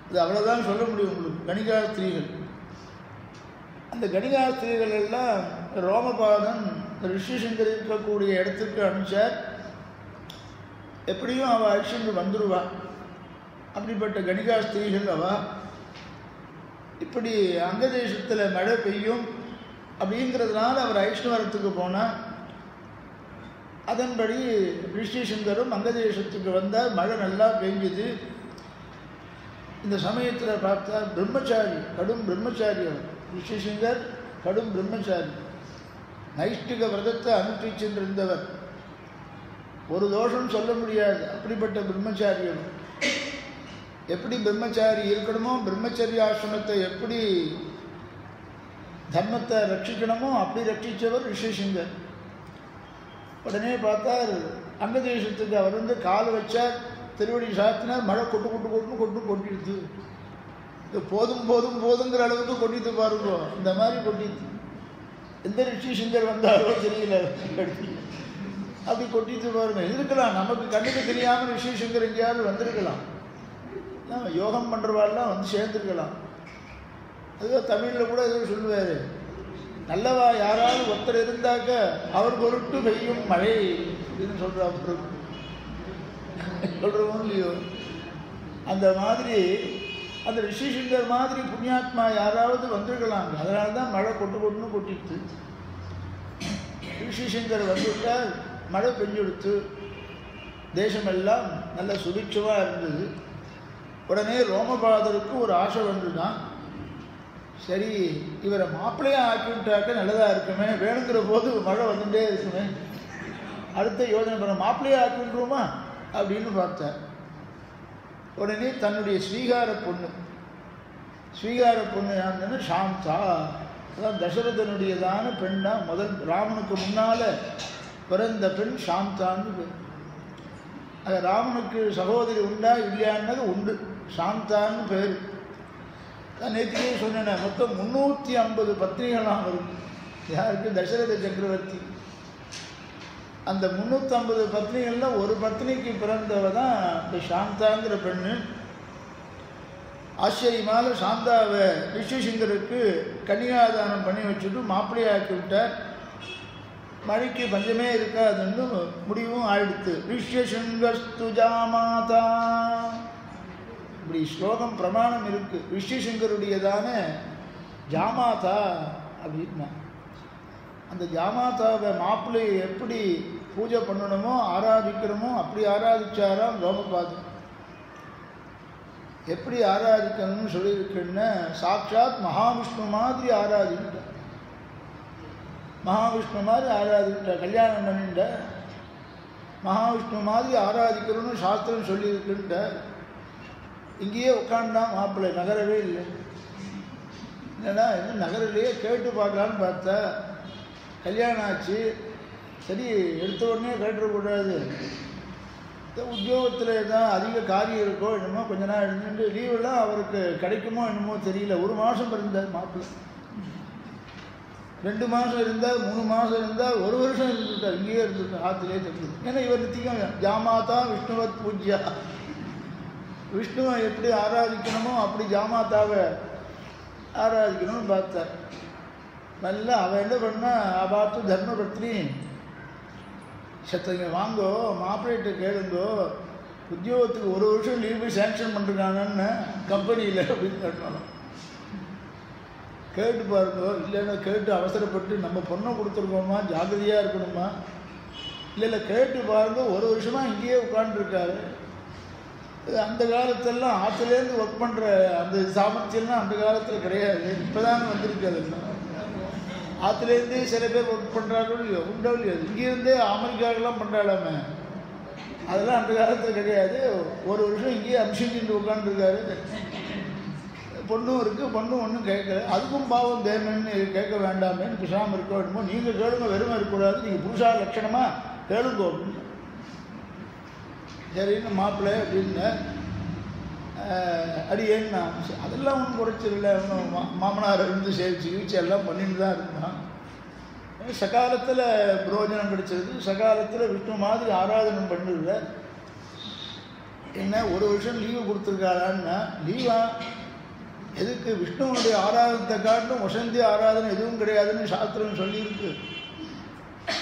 இது அவ்வளோதான் சொல்ல முடியும் உங்களுக்கு, கணிகா ஸ்திரீகள். அந்த கணிகா ஸ்திரீகள் எல்லாம் ரோமபாதன் ரிஷிசிங்கர் இருக்கக்கூடிய இடத்துக்கு அனுப்பிச்சார். எப்படியும் அவள் அழிச்சுன்னு வந்துடுவாள். அப்படிப்பட்ட கணிகா ஸ்திரீகள் அவள். இப்படி அங்கதேசத்தில் மழை பெய்யும் அப்படிங்கிறதுனால அவர் ஐஷ்ணவரத்துக்கு போனார். அதன்படி ரிஷிசிங்கரும் அங்கதேசத்துக்கு வந்தால் மழை நல்லா பெஞ்சுது. இந்த சமயத்தில் பார்த்தா பிரம்மச்சாரி, கடும் பிரம்மச்சாரி அவர். ரிஷிசிங்கர் கடும் பிரம்மச்சாரி, நைஷ்டிக விரதத்தை அனுஷ்டிச்சென்றிருந்தவர். ஒரு தோஷம் சொல்ல முடியாது, அப்படிப்பட்ட பிரம்மச்சாரி அவர். எப்படி பிரம்மச்சாரி இருக்கணுமோ, பிரம்மச்சரிய ஆசிரமத்தை எப்படி தர்மத்தை ரட்சிக்கணுமோ அப்படி ரட்சித்தவர் ரிஷிசிங்கர். உடனே பார்த்தார், அங்கதேசத்துக்கு அவர் வந்து கால் வச்சார், திருவடி சாத்தினார், மழை கொட்டு கொட்டு கொட்டு கொட்டு கொட்டிடுது. இது போதும் போதும் போதுங்கிற அளவுக்கு கொட்டிட்டு பாருங்க, இந்த மாதிரி கொட்டிடுது. எந்த ரிஷிசிங்கர் வந்தாரோ தெரியல, அப்படி கொட்டிட்டு பாருங்க. இருக்கலாம், நமக்கு கண்ணுக்கு தெரியாமல் ரிஷிசிங்கர் எங்கேயாவது வந்திருக்கலாம், யோகம் பண்ணுறவாள்லாம் வந்து சேர்ந்துருக்கலாம். அதுதான் தமிழில் கூட எதுவும் சொல்லுவார், நல்லவா யாராவது ஒருத்தர் இருந்தாக்க அவர் பொருட்டு பெய்யும் மழை அப்படின்னு சொல்கிறோம் இல்லையோ. அந்த மாதிரி அந்த ரிஷிசிங்கர் மாதிரி புண்ணியாத்மா யாராவது வந்திருக்கலாம், அதனால தான் மழை கொட்டு கொட்டுன்னு கொட்டிடுது. ரிஷிசிங்கர் வந்துவிட்டால் மழை பெஞ்செடுத்து தேசமெல்லாம் நல்ல சுபிட்சமாக இருந்தது. உடனே ரோமபாதருக்கு ஒரு ஆசை வந்துதான், சரி இவரை மாப்பிள்ளையாக ஆக்கிவிட்டாக்க நல்லதாக இருக்குமே, வேணுங்கிற போது மழை வந்துட்டே இருக்குமே, அடுத்த யோஜனை பண்ண மாப்பிள்ளையாக ஆக்கிவிட்டுருமா அப்படின்னு பார்த்தார். உடனே தன்னுடைய ஸ்வீகார பொண்ணு யாருன்னு சாந்தா, அதான் தசரதனுடையதான பெண்ணா, முதல் ராமனுக்கு முன்னால் பிறந்த பெண் சாந்தான்னு பேர். அது ராமனுக்கு சகோதரி உண்டா இல்லையான்னது உண்டு, சாந்தான்னு பேர். நேற்றுக்கே சொன்னேன், மொத்தம் 350 பத்னிகளாம் வரும். யாருக்கு? தசரத சக்கரவர்த்தி. அந்த 350 பத்னிகளில் ஒரு பத்னிக்கு பிறந்தவ தான் இந்த சாந்தாங்கிற பெண்ணு. ஆச்சரியமாக சாந்தாவை ரிஷிசிங்கருக்கு கன்னிகாதானம் பண்ணி வச்சுட்டு மாப்பிள்ளையாக்கி விட்டார். மழைக்கு பஞ்சமே இருக்காதுன்னு முடிவும் ஆயிடுத்து. ரிஷிசிங்கஸ்து ஜாமாதா, இப்படி ஸ்லோகம் பிரமாணம் இருக்கு. ரிஷிசிங்கருடையதான ஜாமாதா அப்படின்னா, அந்த ஜாமாதாவை மாப்பிள்ளையை எப்படி பூஜை பண்ணணுமோ ஆராதிக்கிறோமோ அப்படி ஆராதிச்சாராம் ரோமபாதம். எப்படி ஆராதிக்கணும்னு சொல்லியிருக்குன்னு, சாட்சாத் மகாவிஷ்ணு மாதிரி ஆராதிக்கிட்டார். மகாவிஷ்ணு மாதிரி ஆராதிக்கிட்டார், கல்யாணம் பண்ணிட்ட மகாவிஷ்ணு மாதிரி ஆராதிக்கணும்னு சாஸ்திரம் சொல்லியிருக்குன்ட்டார். இங்கேயே உட்காண்டான் மாப்பிள்ளை, நகரவே இல்லை. என்னடா என்ன நகரிலேயே கேட்டு பார்க்கலான்னு பார்த்தா, கல்யாணம் ஆச்சு, சரி எடுத்த உடனே கேட்டுறக்கூடாது, உத்தியோகத்தில் தான் அதிக காரியம் இருக்கோ என்னமோ, கொஞ்ச நாள் இருந்துட்டு லீவெல்லாம் அவருக்கு கிடைக்குமோ என்னமோ தெரியல. 1 மாதம் இருந்தார் மாப்பிள்ளை, 2 மாதம் இருந்தால், 3 மாதம் இருந்தால், 1 வருஷம் இருந்துட்டார். இங்கேயே இருந்துட்டார், ஆற்றுலேயே தப்பிது. ஏன்னா இவர் நித்தியம் ஜாமாதா விஷ்ணுவத் பூஜ்யா, விஷ்ணுவை எப்படி ஆராதிக்கணுமோ அப்படி ஜாமாதாவை ஆராதிக்கணும்னு பார்த்தார். நல்லா அவள் என்ன பண்ணா, பார்த்து தர்மபத்னி சத்தங்க வாங்கோ, மாப்பிள்ளைகிட்ட கேளுங்கோ, உத்தியோகத்துக்கு 1 வருஷம் லீவு சேங்ஷன் பண்ணிருக்காங்கன்னு கம்பெனியில் அப்படின்னு கேட்டாலும், கேட்டு பாருங்கோ. இல்லைன்னா கேட்டு அவசரப்பட்டு நம்ம பொண்ணை கொடுத்துருக்கோமா, ஜாகிரதையாக இருக்கணுமா, இல்லை கேட்டு பாருங்க. 1 வருஷமாக இங்கேயே உட்காந்துருக்காரு. அந்த காலத்திலலாம் ஆற்றுலேருந்து ஒர்க் பண்ணுற அந்த சாமர்த்தியம்லாம் அந்த காலத்தில் கிடையாது, இப்போ தான் வந்திருக்கு. அதெல்லாம் ஆற்றுலேருந்தே சில பேர் ஒர்க் பண்ணுறாங்களோ இல்லையோ, உண்டோ இல்லையோ, இங்கேருந்தே அமெரிக்காவுக்கெல்லாம் பண்ணுறாளாமே, அதெல்லாம் அந்த காலத்தில் கிடையாது. 1 வருஷம் இங்கேயே அம்சிட்டு உட்காந்துருக்காரு. பொண்ணும் இருக்குது, பொண்ணும் ஒன்றும் கேட்கல. அதுக்கும் பாவம் தேமன்னு கேட்க வேண்டாமேன்னு பிசாமல் இருக்க வேண்டுமோ, நீங்கள் கேளுங்க, வெறுமை இருக்கக்கூடாது, நீங்கள் புருஷா லட்சணமாக கேளுங்கோ அப்படின்னு. சரின்னு மாப்பிள்ளை அப்படின்னு அடியேன்னா, அதெல்லாம் ஒன்றும் குறைச்சிடல. மாமனாரை இருந்து சேவிச்சு எல்லாம் பண்ணிட்டு தான் இருந்தான். சகாலத்தில் புரோஜனம் கிடைச்சது, சகாலத்தில் விஷ்ணு மாதிரி ஆராதனம் பண்ணிடுற. என்ன 1 வருஷம் லீவு கொடுத்துருக்காளான்னா, லீவா எதுக்கு? விஷ்ணுவனுடைய ஆராதனத்தை காட்டும் வசந்தி ஆராதனை எதுவும் கிடையாதுன்னு சாஸ்திரம் சொல்லியிருக்கு.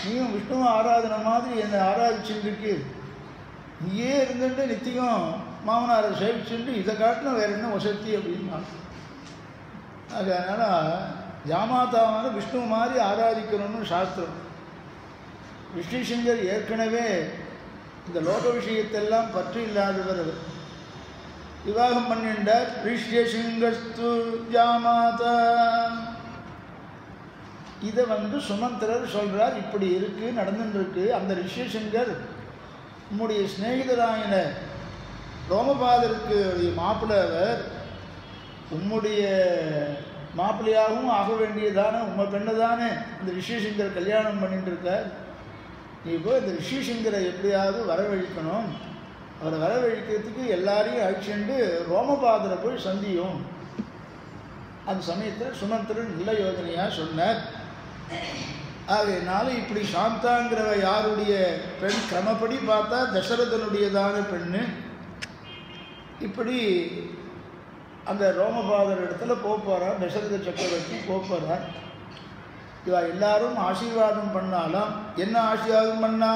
நீயும் விஷ்ணுவை ஆராதனை மாதிரி என்னை ஆராதிச்சுருக்கு, நீயே இருந்துட்டு நித்தியம் மாமனாரை சேவிச்சுட்டு இதை காட்டினா வேறு என்ன வசதி அப்படின்னா. அதனால் ஜாமாதாவான விஷ்ணு மாதிரி ஆராதிக்கணும்னு சாஸ்திரம். ரிஷிசிங்கர் ஏற்கனவே இந்த லோக விஷயத்தெல்லாம் பற்று இல்லாதவர். விவாகம் பண்ணிண்டார். ரிஷ்யசிங்கஸ்து ஜாமாதா. இதை சுமந்திரர் சொல்றார், இப்படி இருக்கு, நடந்துருக்கு. அந்த ரிஷ்யசிங்கர் உம்முடைய சிநேகிதராயின ரோமபாதருக்கு மாப்பிள்ளை, அவர் உம்முடைய மாப்பிள்ளையாகவும் ஆக வேண்டியதானே, உம்மை பெண்ணை தானே இந்த ரிஷிசிங்கர் கல்யாணம் பண்ணிட்டு இருக்கார். நீ போய் இந்த ரிஷிசிங்கரை எப்படியாவது வரவழிக்கணும். அவரை வரவழிக்கிறதுக்கு எல்லாரையும் அழிச்சுண்டு ரோமபாதரை போய் சந்தியும். அந்த சமயத்தில் சுமந்திரன் நல்ல யோஜனையாக சொன்னார். ஆகையினால இப்படி சாந்தாங்கிறவ யாருடைய பெண்? கிரமப்படி பார்த்தா தசரதனுடையதான பெண்ணு. இப்படி அந்த ரோமபாதர் இடத்துல போகிறார், தசரத சக்கரவர்த்தி போகிறார். இவா எல்லாரும் ஆசீர்வாதம் பண்ணாலாம். என்ன ஆசீர்வாதம் பண்ணா?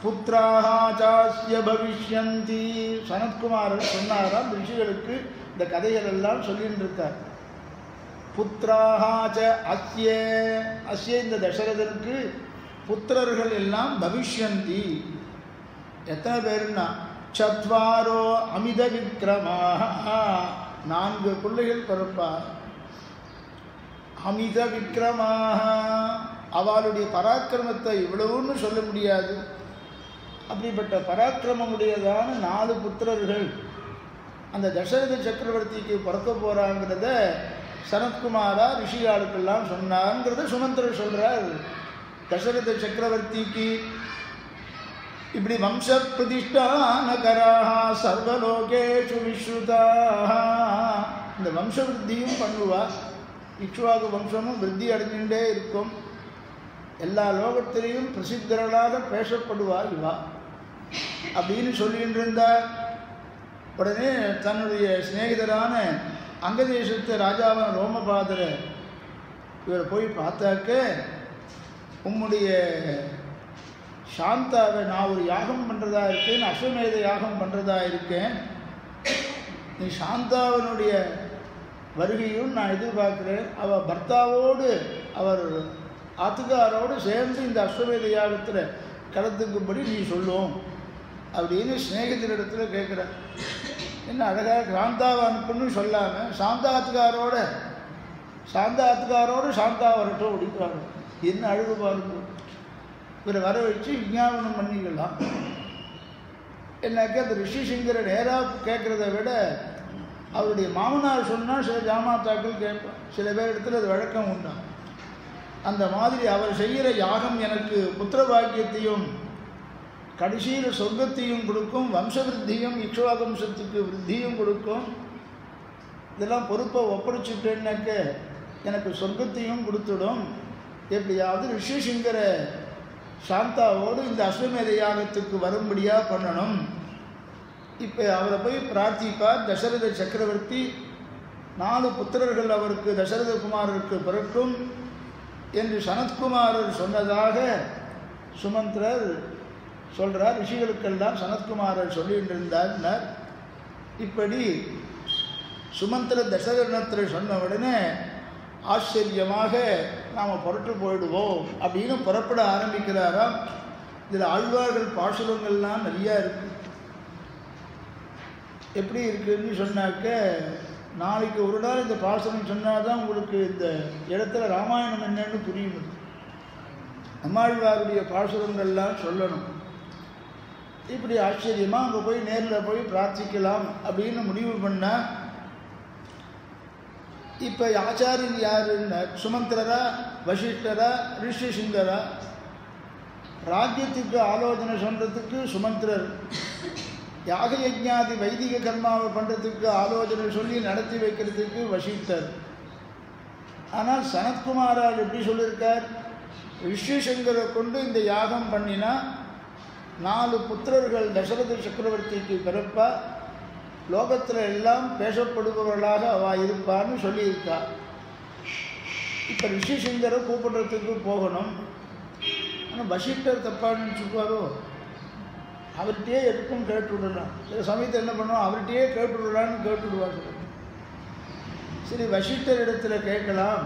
புத்திராக சாஸ்ய பவிஷ்யந்தி. சனத்குமாரர் சொன்னாராம் ரிஷிகளுக்கு இந்த கதைகளெல்லாம் சொல்லிட்டு இருக்கார். புத்திராக அஸ்ய அஸ்ய இந்த தசரதனுக்கு புத்திரர்கள் எல்லாம் பவிஷ்யந்தி. எத்தனை பேருன்னா சத்வாரோ அமித விக்ரமாக, 4 பிள்ளைகள் பிறப்பார். அமித விக்ரமாக, அவளுடைய பராக்கிரமத்தை இவ்வளவுன்னு சொல்ல முடியாது. அப்படிப்பட்ட பராக்கிரமமுடையதான 4 புத்திரர்கள் அந்த தசரத சக்கரவர்த்திக்கு பிறக்க போகிறாங்கிறத சனத்குமாரா ரிஷிகாலுக்கெல்லாம் சொன்னாங்கிறத சுமந்திரர் சொல்கிறார். தசரத சக்கரவர்த்திக்கு இப்படி வம்ச பிரதிஷ்டானகராக சர்வலோகேஷு விஸ்ருதாக, இந்த வம்ச விருத்தியும் பண்ணுவார். இக்ஷ்வாகு வம்சமும் விருத்தி அடைஞ்சுட்டே இருக்கும். எல்லா லோகத்திலையும் பிரசித்தர்களாக பேசப்படுவார் இவா அப்படின்னு சொல்லிட்டு இருந்தார். உடனே தன்னுடைய சிநேகிதரான அங்கதேசத்து ராஜாவான ரோமபாதரை இவரை போய் பார்த்தாக்க, உம்முடைய சாந்தாவை நான் ஒரு யாகம் பண்ணுறதா இருக்கேன், அஸ்வமேத யாகம் பண்ணுறதா இருக்கேன். நீ சாந்தாவனுடைய வருகையும் நான் எதிர்பார்க்குறேன். அவள் பர்த்தாவோடு அவர் ஆத்துக்காரோடு சேர்ந்து இந்த அஸ்வமேத யாகத்தில் கலந்துக்கும்படி நீ சொல்லும் அப்படின்னு சிநேகிதரிடத்தில் கேட்குற. என்ன அழகாக சாந்தாவை அனுப்புன்னு சொல்லாமல் சாந்தா ஆத்துக்காரோடு சாந்தா வரட்டும் அப்படிங்கிறாங்க. என்ன அழுகு பாருங்க. இவரை வர வச்சு விஞ்ஞாபனம் பண்ணிக்கலாம். என்னாக்க அந்த ரிஷிசிங்கரை நேராக கேட்குறத விட அவருடைய மாமனார் சொன்னால் சில ஜாமாத்தாக்கள் கேட்பான். சில பேர் இடத்துல அது வழக்கம் உண்டா. அந்த மாதிரி அவர் செய்கிற யாகம் எனக்கு புத்திர பாக்கியத்தையும் கடைசியில் சொர்க்கத்தையும் கொடுக்கும், வம்ச விருத்தியும் இக்ஷ்வாக வம்சத்துக்கு விருத்தியும் கொடுக்கும். இதெல்லாம் பொறுப்பை ஒப்படைச்சுட்டேன்னாக்க எனக்கு சொர்க்கத்தையும் கொடுத்துடும். எப்படியாவது ரிஷிசிங்கரை சாந்தாவோடு இந்த அஸ்வமேத யாகத்துக்கு வரும்படியாக பண்ணணும். இப்போ அவரை போய் பிரார்த்திப்பார். தசரத சக்கரவர்த்தி 4 புத்திரர்கள் அவருக்கு தசரத குமாரருக்கு பிறக்கும் என்று சனத்குமாரர் சொன்னதாக சுமந்திரர் சொல்கிறார். ரிஷிகளுக்கெல்லாம் சனத்குமாரர் சொல்லிட்டு இருந்தார். இப்படி சுமந்திர தசரதனத்தில் சொன்ன உடனே ஆச்சரியமாக நாம் புறட்டு போயிடுவோம் அப்படின்னு புறப்பட ஆரம்பிக்கிறாராம். இதில் ஆழ்வார்கள் பாசுரங்கள்லாம் நிறையா இருக்குது. எப்படி இருக்குதுன்னு சொன்னாக்க, நாளைக்கு ஒரு நாள் இந்த பாசுரம் சொன்னால் தான் உங்களுக்கு இந்த இடத்துல ராமாயணம் என்னன்னு புரியும். நம்மாழ்வாருடைய பாசுரங்கள்லாம் சொல்லணும். இப்படி ஆச்சரியமாக அங்கே போய் நேரில் போய் பிரார்த்திக்கலாம் அப்படின்னு முடிவு பண்ணால், இப்போ ஆச்சாரியன் யாருன்னா சுமந்திரரா, வசிஷ்டரா, ரிஷிசிங்கரா? ராஜ்யத்துக்கு ஆலோசனை சொல்கிறதுக்கு சுமந்திரர், யாக யஜ்ஞாதி வைதிக கர்மாவை பண்ணுறதுக்கு ஆலோசனை சொல்லி நடத்தி வைக்கிறதுக்கு வசிஷ்டர். ஆனால் சனத்குமாரால் எப்படி சொல்லியிருக்கார்? ரிஷிசங்கரை கொண்டு இந்த யாகம் பண்ணினா 4 புத்திரர்கள் தசரத சக்கரவர்த்திக்கு பிறப்பா, லோகத்தில் எல்லாம் பேசப்படுபவர்களாக அவள் இருப்பான்னு சொல்லியிருக்கா. இப்போ ரிஷிசிங்கரை கூப்பிடுறதுக்கு போகணும். ஆனால் வசிஷ்டர் தப்பாக நினச்சிக்குவாரோ? அவர்கிட்டயே எதுக்கும் கேட்டுவிடலாம். சில சமயத்தில் என்ன பண்ணுவோம், அவர்கிட்டயே கேட்டுவிடலான்னு கேட்டுவிடுவார். சரி வசிஷ்டர் இடத்துல கேட்கலாம்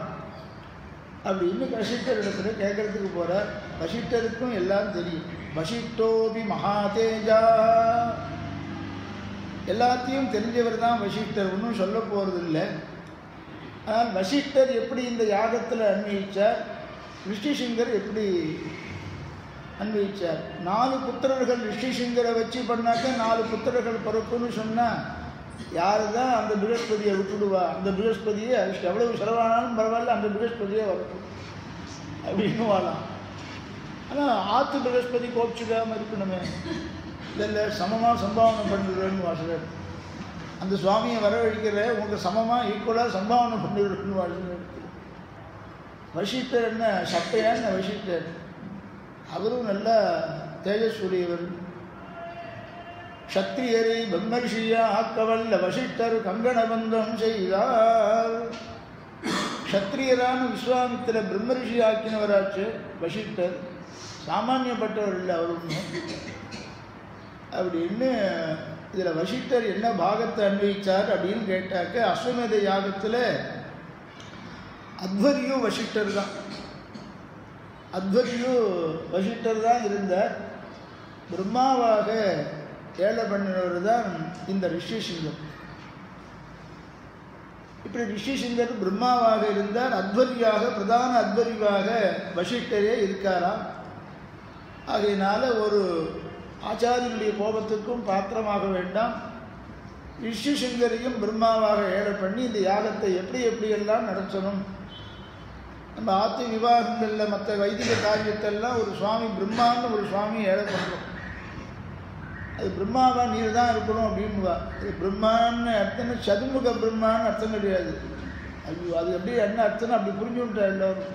அப்படின்னு வசிஷ்டர் இடத்துல கேட்கறதுக்கு போகிறார். வசிஷ்டருக்கும் எல்லாம் தெரியும். வசிஷ்டோபி மகாதேஜா, எல்லாத்தையும் தெரிஞ்சவர் தான் வசிஷ்டர், ஒன்றும் சொல்ல போகிறது இல்லை. ஆனால் வசிஷ்டர் எப்படி இந்த யாகத்தில் அன்வயிச்சார், ரிஷிசிங்கர் எப்படி அன்வயிச்சார்? 4 புத்திரர்கள் ரிஷிசிங்கரை வச்சு பண்ணாக்க 4 புத்திரர்கள் பிறப்புன்னு சொன்னால் யார் தான் அந்த பிருகஸ்பதியை விட்டுடுவா? அந்த பிருகஸ்பதியை எவ்வளவு செலவானாலும் பரவாயில்ல, அந்த பிருகஸ்பதியை வரட்டும் அப்படின்னு வாழலாம். ஆனால் ஆற்று பிருகஸ்பதி கோபிச்சுக்காமல் இருக்கணுமே, இல்லை சமமாக சம்பாவனை பண்ணிடுறேன்னு வாசகர். அந்த சுவாமியை வரவழைக்கிற உங்களுக்கு சமமாக ஈக்குவலாக சம்பாவனை பண்ணிடுறேன்னு வாசகர். வசிஷ்டர் என்ன சப்பையான வசிஷ்டர், அவரும் நல்ல தேஜஸ்வரியவர். க்ஷத்ரியரை பிரம்மர்ஷியா ஆக்கவல்ல வசிஷ்டர் கங்கணபந்தம் செய்தார். க்ஷத்ரியரான விஸ்வாமித்திர பிரம்மர்ஷி ஆக்கினவராச்சு வசிஷ்டர், சாமானியப்பட்டவர் இல்லை அவர் ஒன்று. அப்படின்னு இதில் வசிஷ்டர் என்ன பாகத்தை அன்வயிச்சார் அப்படின்னு கேட்டாக்க, அஸ்வமேத யாகத்தில் அத்வரியும் வசிஷ்டர் தான், அத்வரியும் வசிஷ்டர் தான் இருந்தார். பிரம்மாவாக ஏழை பண்ணினவர் தான் இந்த ரிஷிசிங்கர். இப்படி ரிஷிசிங்கர் பிரம்மாவாக இருந்தார், அத்வரியாக பிரதான அத்வரியாக வசிஷ்டரே இருக்காராம். ஆகையினால ஒரு ஆச்சாரியனுடைய கோபத்துக்கும் பாத்திரமாக வேண்டாம். ரிஷிசிங்கரையும் பிரம்மாவாக ஏழை பண்ணி இந்த யாகத்தை எப்படியெல்லாம் நடத்தணும். நம்ம ஆத்து விவாகங்களில் மற்ற வைதிக காரியத்தெல்லாம் ஒரு சுவாமி பிரம்மான்னு ஒரு சுவாமி ஏழை பண்ணுறோம். அது பிரம்மாவா நீர் தான் இருக்கணும் அப்படின்வா. அது பிரம்மான்னு அர்த்தம்னு சதுமுக பிரம்மான்னு அர்த்தம் கிடையாது. ஐயோ அது எப்படி என்ன அர்த்தம்னு அப்படி புரிஞ்சுட்டா எல்லோரும்.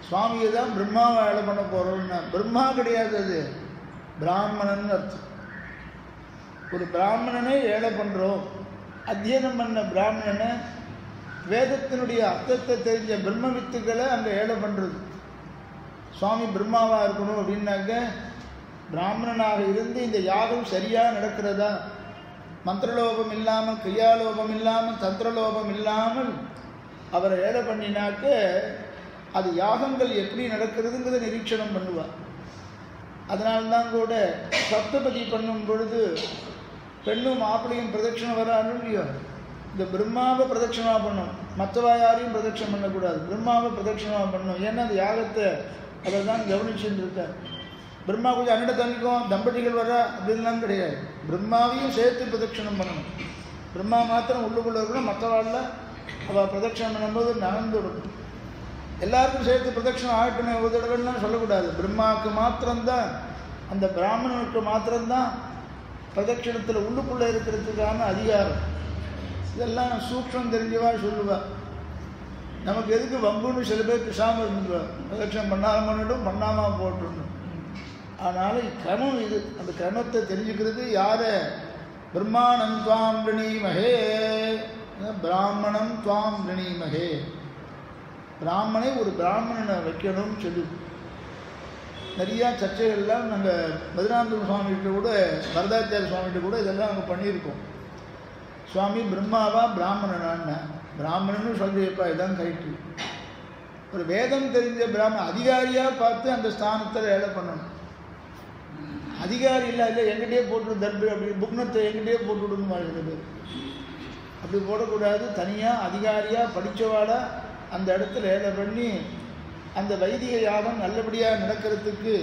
சுவாமியை தான் பிரம்மாவை ஏழை பண்ண போகிறோம்னா பிரம்மா கிடையாது, அது பிராமணன் அர்த்தம். ஒரு பிராமணனை ஏழை பண்ணுறோம், அத்தியனம் பண்ண பிராமணனை, வேதத்தினுடைய அர்த்தத்தை தெரிஞ்ச பிரம்ம வித்துக்களை அங்கே ஏழை பண்ணுறது. சுவாமி பிரம்மாவாக இருக்கணும் அப்படின்னாக்க பிராமணனாக இருந்து இந்த யாகம் சரியாக நடக்கிறதா, மந்திரலோபம் இல்லாமல் கிரியாலோபம் இல்லாமல் தந்திரலோபம் இல்லாமல் அவரை ஏழை பண்ணினாக்க அது யாகங்கள் எப்படி நடக்கிறதுங்கிறத நிரீட்சணம் பண்ணுவார். அதனால்தான் கூட சப்தபதி பண்ணும் பொழுது பெண்ணும் மாப்பிளையும் பிரதட்சணம் வரான்னு இல்லையோ, இந்த பிரம்மாவை பிரதட்சணமாக பண்ணணும், மற்றவா யாரையும் பிரதட்சணம் பண்ணக்கூடாது, பிரம்மாவை பிரதட்சணமாக பண்ணணும். ஏன்னா அந்த யாகத்தை அவர் தான் கவனிச்சுட்டு இருக்கார். பிரம்மா கொஞ்சம் அன்னட தண்ணிக்கும் தம்பதிகள் வர அப்படின்லாம் கிடையாது, பிரம்மாவையும் சேர்த்து பிரதட்சணம் பண்ணணும். பிரம்மா மாத்திரம் உள்ளுக்குள்ளே இருக்கணும், மற்றவாளில் அவள் பிரதட்சணம் பண்ணும்போது நகர்ந்து விடணும். எல்லாருக்கும் சேர்த்து பிரதட்சணம் ஆகட்டுமே ஒரு தடவைலாம் சொல்லக்கூடாது. பிரம்மாவுக்கு மாத்திரம்தான், அந்த பிராமணனுக்கு மாத்திரம்தான் பிரதட்சணத்தில் உள்ளுக்குள்ளே இருக்கிறதுக்கான அதிகாரம். இதெல்லாம் சூக்ஷம் தெரிஞ்சவா சொல்லுவா. நமக்கு எதுக்கு வம்புன்னு சில பேர் பிசாமல் இருந்துருவா, பிரதட்சணம் பண்ணாமல் பண்ணிடும் பண்ணாமல் போட்டுடணும். அதனால் கிரமம் இது, அந்த கிரமத்தை தெரிஞ்சுக்கிறது யாரை? பிரம்மாணம் துவாம் ரிணீமஹே, பிராமணம் துவாம் ரிணீமஹே. பிராமணை ஒரு பிராமணனை வைக்கணும்னு சொல்லி நிறையா சர்ச்சைகள்லாம் நாங்கள் மதுராந்தக சுவாமிகிட்ட கூட வரதாச்சாரிய சுவாமிகிட்ட கூட இதெல்லாம் நாங்கள் பண்ணியிருக்கோம். சுவாமி பிரம்மாவா பிராமணனான்னு, பிராமணன்னு சொல்லியப்பா இதான் கரெக்டு. ஒரு வேதம் தெரிஞ்ச பிராமணன் அதிகாரியாக பார்த்து அந்த ஸ்தானத்தில் வேலை பண்ணணும். அதிகாரி இல்லை எங்கிட்டே போட்டு தர்பு அப்படி புக்னத்தை எங்கிட்டே போட்டுவிடணும் மாதிரி அப்படி போடக்கூடாது. தனியாக அதிகாரியாக படித்தவாடா அந்த இடத்துல வேலை பண்ணி அந்த வைதிக யாகம் நல்லபடியாக நடக்கிறதுக்கு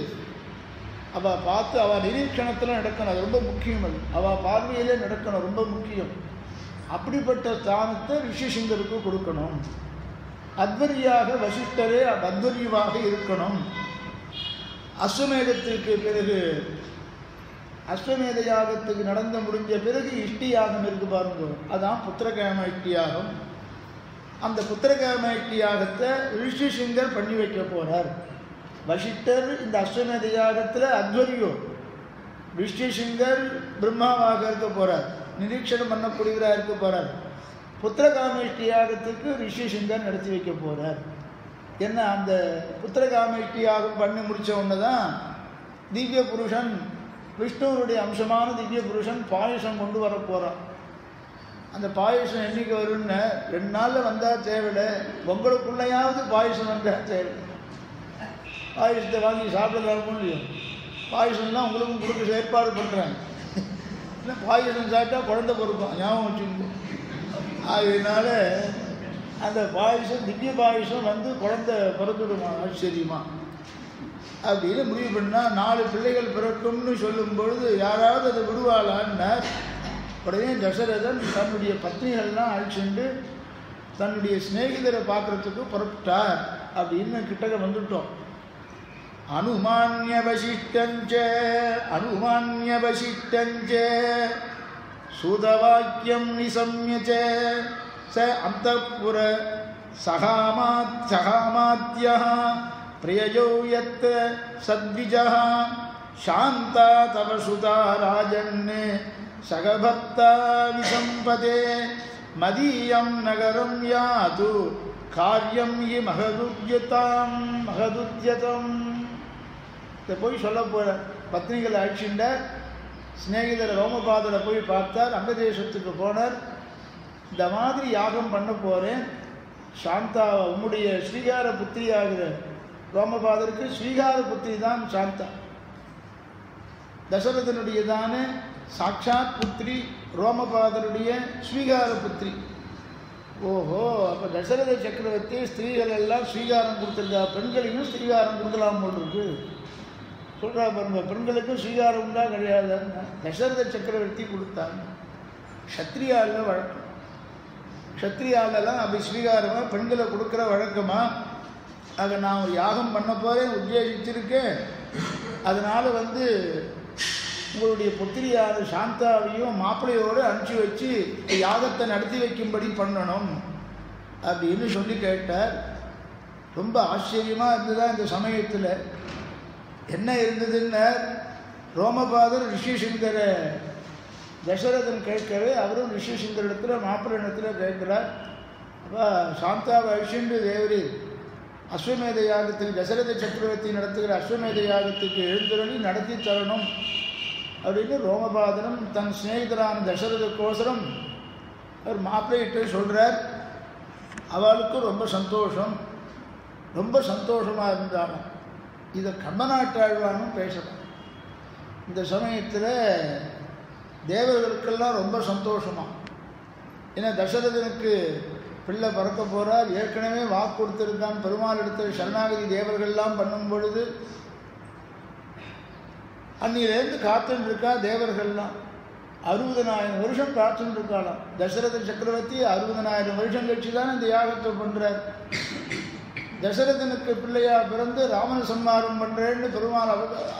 அவள் பார்த்து அவள் நிரீட்சணத்தில் நடக்கணும். அது ரொம்ப முக்கியம். அது அவள் பார்வையிலே நடக்கணும், ரொம்ப முக்கியம். அப்படிப்பட்ட ஸ்தானத்தை ரிஷிசிங்கருக்கு கொடுக்கணும். அத்வரியாக வசிஷ்டரே அத்வரியாக இருக்கணும். அஸ்வமேதத்திற்கு பிறகு, அஸ்வமேத யாகத்துக்கு நடந்து முடிஞ்ச பிறகு இஷ்டி யாகம் இருக்கு பாருங்க, அதான் புத்திரகாம இஷ்டி யாகம். அந்த புத்திரகாம இஷ்டி யாகத்தை ரிஷிசிங்கர் பண்ணி வைக்க போகிறார். வசிஷ்டர் இந்த அஸ்வமேத யாகத்தில் அத்வரியோ, ரிஷிசிங்கர் பிரம்மாவாக இருக்க போகிறார், நிரீட்சணம் பண்ணக்கூடியவராக இருக்க போகிறார். புத்திரகாமேஷ்டி யாகத்துக்கு ரிஷிசிங்கர் நடத்தி வைக்க போகிறார். என்ன அந்த புத்திரகாமேஷ்டி யாகம் பண்ணி முடித்த உடனே தான் திவ்ய புருஷன், விஷ்ணுவனுடைய அம்சமான திவ்ய புருஷன் பாயசம் கொண்டு வர போகிறான். அந்த பாயசம் என்றைக்கு வரும்னு 2 நாளில் வந்தால் தேவையில்லை, உங்களுக்குள்ளையாவது பாயசம் வந்தால் தேவை. பாயசத்தை வாங்கி சாப்பிடலாமோ இல்லையோ, பாயசம்லாம் உங்களுக்கும் கொடுக்க ஏற்பாடு பண்ணுறாங்க. இல்லை பாயசம் சாப்பிட்டா குழந்தை பிறக்கும், ஞாபகம் வச்சுக்கணும். அதனால அந்த பாயசம் திவ்ய பாயசம் வந்து குழந்தை பிறந்துடுமா, ஆச்சரியமா அப்படின்னு முடிவு பண்ணால் 4 பிள்ளைகள் பிறக்கும்னு சொல்லும் பொழுது யாராவது அதை விடுவாளான்னார். உடனே தசரதன் தன்னுடைய பத்னிகள்லாம் அழைச்சிட்டு தன்னுடைய சிநேகிதரை பார்க்கறதுக்கு புறப்பட்டார். அப்படின்னு கிட்டக்க வந்துட்டோம். அனுமான்ய வசிஷ்டஞ்ச சூதவாக்கியம் நிசம்யச்ச ச அந்தப்புர சகாமாத்யஹ பிரியயோ யத் சத்விஜஹ சாந்தா தவ சுதா ராஜன் சகபக்தா விசம்பதே மதீயம் நகரம் யாது காரியம் இ மகதுத்யதம். இதை போய் சொல்ல போகிற பத்னிகளை அழிச்சுட்டார். சிநேகிதரை ரோமபாதரை போய் பார்த்தார். அங்க தேசத்துக்கு போனார். இந்த மாதிரி யாகம் பண்ண போகிறேன், சாந்தா உம்முடைய ஸ்ரீகார புத்திரி ஆகிற ரோமபாதருக்கு ஸ்ரீகார புத்திரி தான் சாந்தா. தசரதனுடையதான சாட்சாத் புத்திரி ரோமபாதனுடைய ஸ்வீகார புத்திரி. ஓஹோ, அப்போ தசரத சக்கரவர்த்தி ஸ்திரீகள் எல்லாம் ஸ்வீகாரம் கொடுத்துருக்கா, பெண்களையும் ஸ்ரீகாரம் கொடுக்கலாம் போல் இருக்கு சொல்கிறா பாருங்க. பெண்களுக்கும் ஸ்வீகாரம் உண்டா கிடையாதுன்னு தசரத சக்கரவர்த்தி கொடுத்தாங்க. க்ஷத்ரியாவில் வழக்கம், க்ஷத்ரியாலெல்லாம் அப்படி ஸ்வீகாரமாக பெண்களை கொடுக்குற வழக்கமா? ஆக நான் ஒரு யாகம் பண்ண போகிறேன் உத்தேசிச்சிருக்கேன். அதனால் வந்து உங்களுடைய புத்திரியான சாந்தாவையும் மாப்பிள்ளையோடு அனுப்பிச்சி வச்சு யாகத்தை நடத்தி வைக்கும்படி பண்ணணும் அப்படின்னு சொல்லி கேட்டார். ரொம்ப ஆச்சரியமாக இருந்ததா இந்த சமயத்தில். என்ன இருந்ததுன்னா, ரோமபாதர் ரிஷிசங்கரை தசரதன் கேட்கவே அவரும் ரிஷிசங்கரிடத்தில் மாப்பிள்ளையிடத்தில் கேட்குறார். அப்போ சாந்தாவை அழிச்சுண்டு தேவரி அஸ்வமேத யாகத்துக்கு தசரத சக்கரவர்த்தி நடத்துகிற அஸ்வமேத யாகத்துக்கு எழுந்தருளி நடத்தி தரணும் அப்படின்னு ரோமபாதனும் தன் சிநேகிதரான தசரதக்கோசரம் அவர் மாப்பிள்ளையிட்டு சொல்கிறார். அவளுக்கும் ரொம்ப சந்தோஷம், ரொம்ப சந்தோஷமாக இருந்தாலும். இதை கம்பநாட்டாழ்வானும் பேசலாம். இந்த சமயத்தில் தேவர்களுக்கெல்லாம் ரொம்ப சந்தோஷமா. ஏன்னா தசரதனுக்கு பிள்ளை பறக்க போகிறார், ஏற்கனவே வாக்கு கொடுத்துருக்கான். பெருமாள் எடுத்த சரணாகதி தேவர்கள்லாம் பண்ணும் பொழுது அன்னிலேருந்து காத்துன்னு இருக்கா தேவர்கள்லாம். 60,000 வருஷம் காத்துன்னு இருக்காளாம். தசரத சக்கரவர்த்தி 60,000 வருஷம் கழிச்சு தான் இந்த யாகத்தை பண்ணுறார். தசரதனுக்கு பிள்ளையா பிறந்து ராமன சம்மாரம் பண்ணுறேன்னு பெருமாள்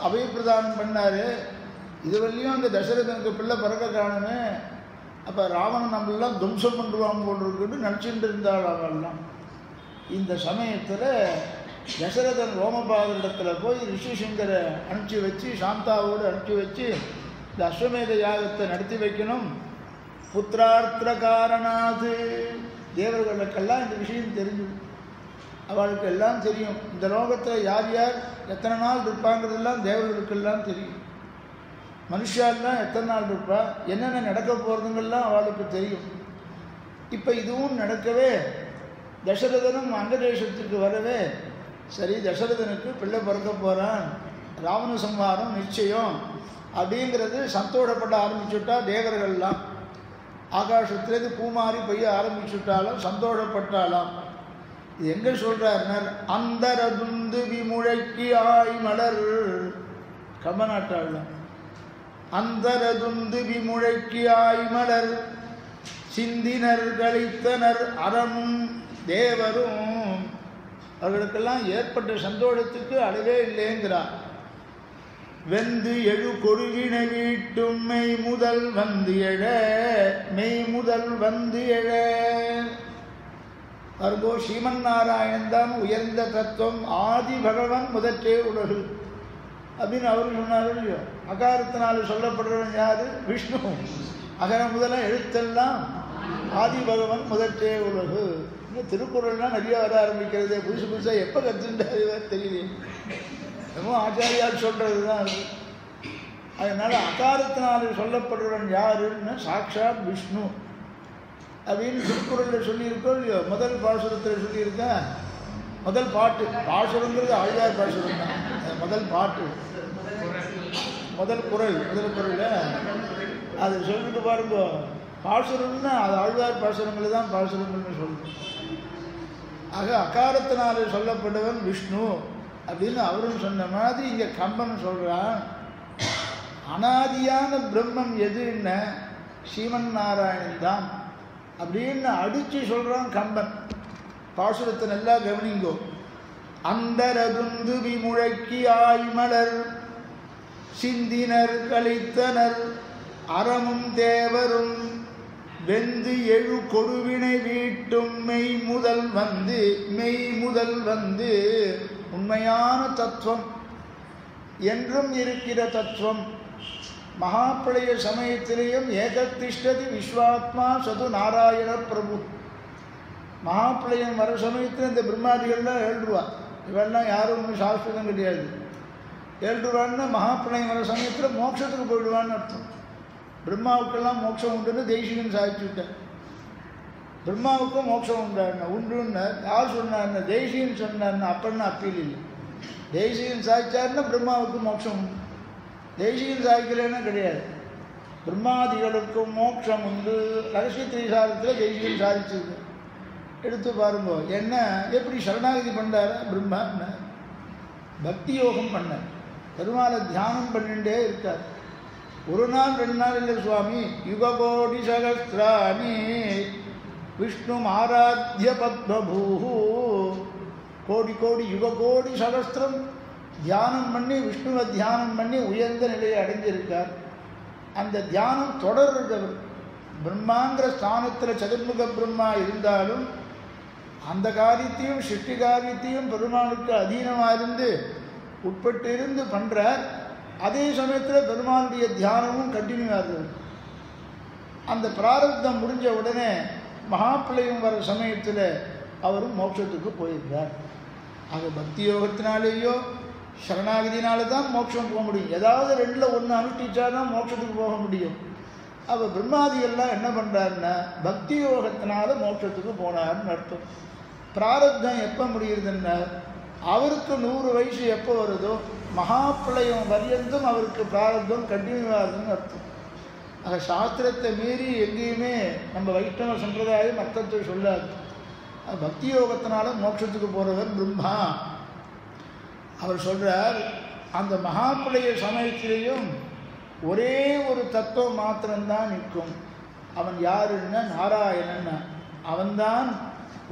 அபயப்பிரதானம் பண்ணார். இதுவரையும் அந்த தசரதனுக்கு பிள்ளை பிறக்க காணுமே, அப்போ ராவணன் நம்மளெல்லாம் துவம்சம் பண்ணுவாங்க போல் இருக்குன்னு நினச்சிட்டு இருந்தாள் அவெல்லாம். இந்த சமயத்தில் தசரதன் ரோமபாதரிடத்தில் போய் ரிஷிசங்கரை அனுப்பிச்சி வச்சு சாந்தாவோடு அனுப்பிச்சி வச்சு இந்த அஸ்வமேத யாகத்தை நடத்தி வைக்கணும். புத்திரார்த்த காரணாது தேவர்களுக்கெல்லாம் இந்த விஷயம் தெரிஞ்சு, அவளுக்கு எல்லாம் தெரியும். இந்த லோகத்தில் யார் யார் எத்தனை நாள் இருப்பாங்கிறதெல்லாம் தேவர்களுக்கெல்லாம் தெரியும். மனுஷாலாம் எத்தனை நாள் இருப்பா, என்னென்ன நடக்க போகிறதுங்கெல்லாம் அவளுக்கு தெரியும். இப்போ இதுவும் நடக்கவே தசரதனும் அங்க தேசத்துக்கு வரவே, சரி தசரதனுக்கு பிள்ளை பிறக்க போகிறான், ராவண சம்ஹாரம் நிச்சயம் அப்படிங்கிறது சந்தோஷப்பட ஆரம்பிச்சுட்டா தேவர்கள்லாம். ஆகாசத்துலேருந்து பூமாரி பெய்ய ஆரம்பிச்சுட்டாலும் சந்தோஷப்பட்டாலாம். இது எங்கே சொல்கிறாருன்னா, அந்தரதுந்து விமுழைக்கி ஆய் மலர் கம்பநாட்டாளம். அந்தரதுந்து விமுழைக்கி ஆய் மலர் சிந்தினர் கழித்தனர் அறமும் தேவரும். அவர்களுக்கெல்லாம் ஏற்பட்ட சந்தோஷத்துக்கு அளவே இல்லைங்கிறார். வெந்து எழு கொருவினை வீட்டும் மெய் முதல் வந்து எழ, மெய் முதல் வந்து எழ. வரும்போ ஸ்ரீமன் நாராயணன் தான் உயர்ந்த தத்துவம், ஆதி பகவன் முதற்றே உலகு அப்படின்னு அவர் சொன்னார் இல்லையோ. அகாரத்தினால் சொல்லப்படுறவன் யாரு? விஷ்ணு. அகர முதல எழுத்தெல்லாம் ஆதி பகவன் முதற்றே உலகு. இன்னும் திருக்குறள்லாம் நிறைய வர ஆரம்பிக்கிறது. புதுசு புதுசாக எப்போ கற்றுட்டாரு தெரியல. என்னமோ ஆச்சாரியால் சொல்கிறது தான் அது. அதனால் அகாரத்தினால் சொல்லப்படுறவன் யாருன்னு சாட்சாத் விஷ்ணு அப்படின்னு திருக்குறளில் சொல்லியிருக்கோம் இல்லையோ. முதல் பாசுரத்தில் சொல்லியிருக்கேன். முதல் பாட்டு, பாசுரங்கிறது ஆழ்வார் பாசுரம் தான். முதல் பாட்டு, முதல் குறள், முதல் குறளில் அது சொல்லிட்டு பாருங்க. பாசுரம்னா அது ஆழ்வார் பாசுரங்கள் தான் பாசுரங்கள்னு சொல்லுவோம். ஆக அகாரத்தினாலே சொல்லப்படுவன் விஷ்ணு அப்படின்னு அவரும் சொன்ன மாதிரி இங்கே கம்பன் சொல்கிறான். அனாதியான பிரம்மம் எதுன்னு ஸ்ரீமன் நாராயணன் தான் அப்படின்னு அடித்து சொல்கிறான் கம்பன். பாசுரத்தை நல்லா கவனிங்கோ. அந்தரதுந்து விமுழக்கி ஆய்மலர் சிந்தினர் கழித்தனர் அறமும் தேவரும் வெந்து எழு கொடுவினை வீட்டும் மெய் முதல் வந்து உண்மையான தத்துவம் என்றும் இருக்கிற தத்துவம். மகாப்பிரளய சமயத்திலேயும் ஏகத்திஷ்டதி விஸ்வாத்மா சது நாராயண பிரபு. மகாப்பிரளயம் வர சமயத்தில் இந்த பிரம்மாதிகள்லாம் ஏழ்ருவா. இவெல்லாம் யாரும் ஒன்றும் சாஸ்திரம் கிடையாது. ஏழ்ருவான்னு மகாப்பிரளயம் வர சமயத்தில் மோட்சத்துக்கு போயிடுவான்னு அர்த்தம். பிரம்மாவுக்கெல்லாம் மோட்சம் உண்டுன்னு தேசிகன் சாதிச்சு விட்டார். பிரம்மாவுக்கும் மோட்சம் உண்டுன்னு யார் சொன்னார்னா தேசிகன் சொன்னார்னா அப்பன்னா அப்பீல் இல்லை. தேசிகன் சாதிச்சாருன்னா பிரம்மாவுக்கு மோட்சம் உண்டு. தேசிகன் சாதிக்கலைன்னா கிடையாது. பிரம்மாதிகளுக்கும் மோட்சம் உண்டு. ரகசிய திரிசாரத்தில் தேசிகன் சாதிச்சிருக்கு. எடுத்து பாருங்க. என்ன எப்படி சரணாகதி பண்ணாரா பிரம்மா? பக்தி யோகம் பண்ணார். பெருமாளை தியானம் பண்ணிகிட்டே இருக்கார். ஒரு நாள் 2 நாள் இல்லை சுவாமி. யுககோடி சகஸ்திராணி விஷ்ணு ஆராத்திய பத்மபூஹு. கோடி கோடி யுககோடி சகஸ்திரம் தியானம் பண்ணி விஷ்ணுவை தியானம் பண்ணி உயர்ந்த நிலையை அடைஞ்சிருக்கார். அந்த தியானம் தொடர்றவர். பிரம்மாங்கிற ஸ்தானத்தில் சதுர்முக பிரம்மா இருந்தாலும் அந்த காரியத்தையும் சிருஷ்டி காரியத்தையும் பெருமாளுக்கு அதீனமாக இருந்து உட்பட்டு இருந்து பண்ணுறார். அதே சமயத்தில் பெருமாளுடைய தியானமும் கண்டினியூ ஆகுது. அந்த பிராரப்தம் முடிஞ்ச உடனே மகாப்பிரளயம் வர சமயத்தில் அவரும் மோட்சத்துக்கு போயிருந்தார். ஆக பக்தி யோகத்தினாலேயோ சரணாகதினால தான் மோட்சம் போக முடியும். ஏதாவது 2ல் 1 அனுஷ்டிச்சா தான் மோட்சத்துக்கு போக முடியும். அப்போ பிரம்மாதிகள்லாம் என்ன பண்ணுறாருன்னா பக்தி யோகத்தினால மோட்சத்துக்கு போனார்னு அர்த்தம். பிராரப்தம் எப்போ முடியுதுன்னா அவருக்கு 100 வயசு எப்போ வருதோ மகாப்பிரளயம் பரியந்தம் அவருக்கு பிராரப்தம் கண்டினியூ ஆகுதுன்னு அர்த்தம். ஆக சாஸ்திரத்தை மீறி எங்கேயுமே நம்ம வைஷ்ணவ சம்பிரதாயம் அர்த்தத்தை சொல்லாது. பக்தி யோகத்தினால மோட்சத்துக்கு போகிறவர் பிரம்மா. அவர் சொல்கிறார், அந்த மகாப்பிரளய சமயத்திலேயும் ஒரே ஒரு தத்துவம் மாத்திரம்தான் நிற்கும். அவன் யாருன்னா நாராயணன். அவன்தான்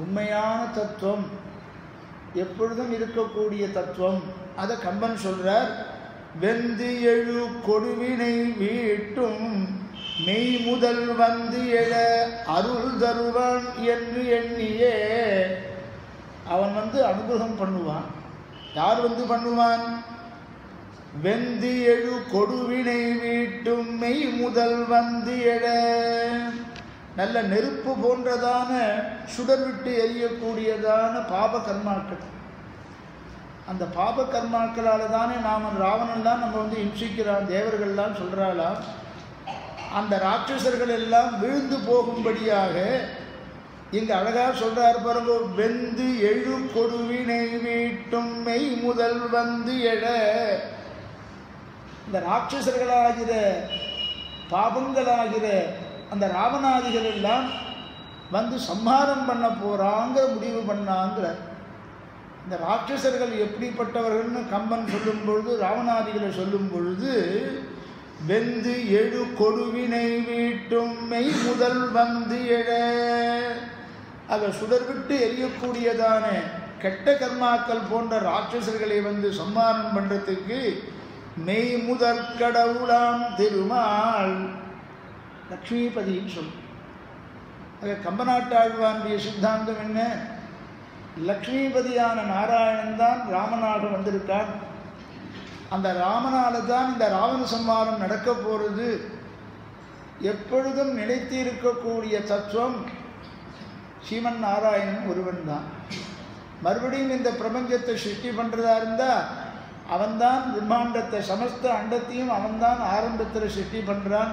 உண்மையான தத்துவம், எப்பொழுதும் இருக்கக்கூடிய தத்துவம். அதை கம்பன் சொல்றார். வெந்து எழு கொடுவினை வீட்டும் மெய் முதல் வந்து எழ அருள் தருவான் என்று எண்ணியே. அவன் அனுகிரகம் பண்ணுவான். யார் பண்ணுவான்? வெந்து எழு கொடுவினை வீட்டும் மெய் முதல் வந்து எழ. நல்ல நெருப்பு போன்றதான சுடர் விட்டு எரியக்கூடியதான பாப கர்மாக்கள். அந்த பாப கர்மாக்களால் தானே நாம் ராவணன்லாம் நம்ம இம்சிக்கிறான். தேவர்கள்லாம் சொல்கிறாளாம், அந்த ராட்சசர்கள் எல்லாம் விழுந்து போகும்படியாக இங்கே அழகாக சொல்கிறார் பாருங்க. வெந்து எழு கொடுவினை வீட்டும் மெய் முதல் வந்து எழ. இந்த ராட்சசர்களாகிற பாபங்களாகிற அந்த ராவணாதிகள் எல்லாம் சம்ஹாரம் பண்ண போகிறாங்கிற முடிவு பண்ணாங்கிற. இந்த ராட்சசர்கள் எப்படிப்பட்டவர்கள்னு கம்பன் சொல்லும் பொழுது, ராவணாதிகளை சொல்லும் பொழுது, வெந்து எழு கொடுவினை வீட்டும் மெய் முதல் வந்து எழ. அதை சுடர் விட்டு எரியக்கூடியதான கெட்ட கர்மாக்கள் போன்ற ராட்சசர்களை சம்மானம் பண்ணுறதுக்கு மெய் முதற் கடவுளாம் திருமால் லக்ஷ்மிபதின்னு சொல்லும். ஆக கம்பநாட்டாழ்வானுடைய சித்தாந்தம் என்ன? லக்ஷ்மிபதியான நாராயணன் தான் ராமனாக வந்திருக்கான். அந்த ராமனால தான் இந்த ராவண சம்மானம் நடக்க போகிறது. எப்பொழுதும் நிலைத்து இருக்கக்கூடிய தத்துவம் ஸ்ரீமன் நாராயணன் ஒருவன் தான். மறுபடியும் இந்த பிரபஞ்சத்தை சிருஷ்டி பண்ணுறதா இருந்தால் அவன்தான் பிரம்மாண்டத்தை சமஸ்த அண்டத்தையும் அவன்தான் ஆரம்பத்தில் சிருஷ்டி பண்ணுறான்.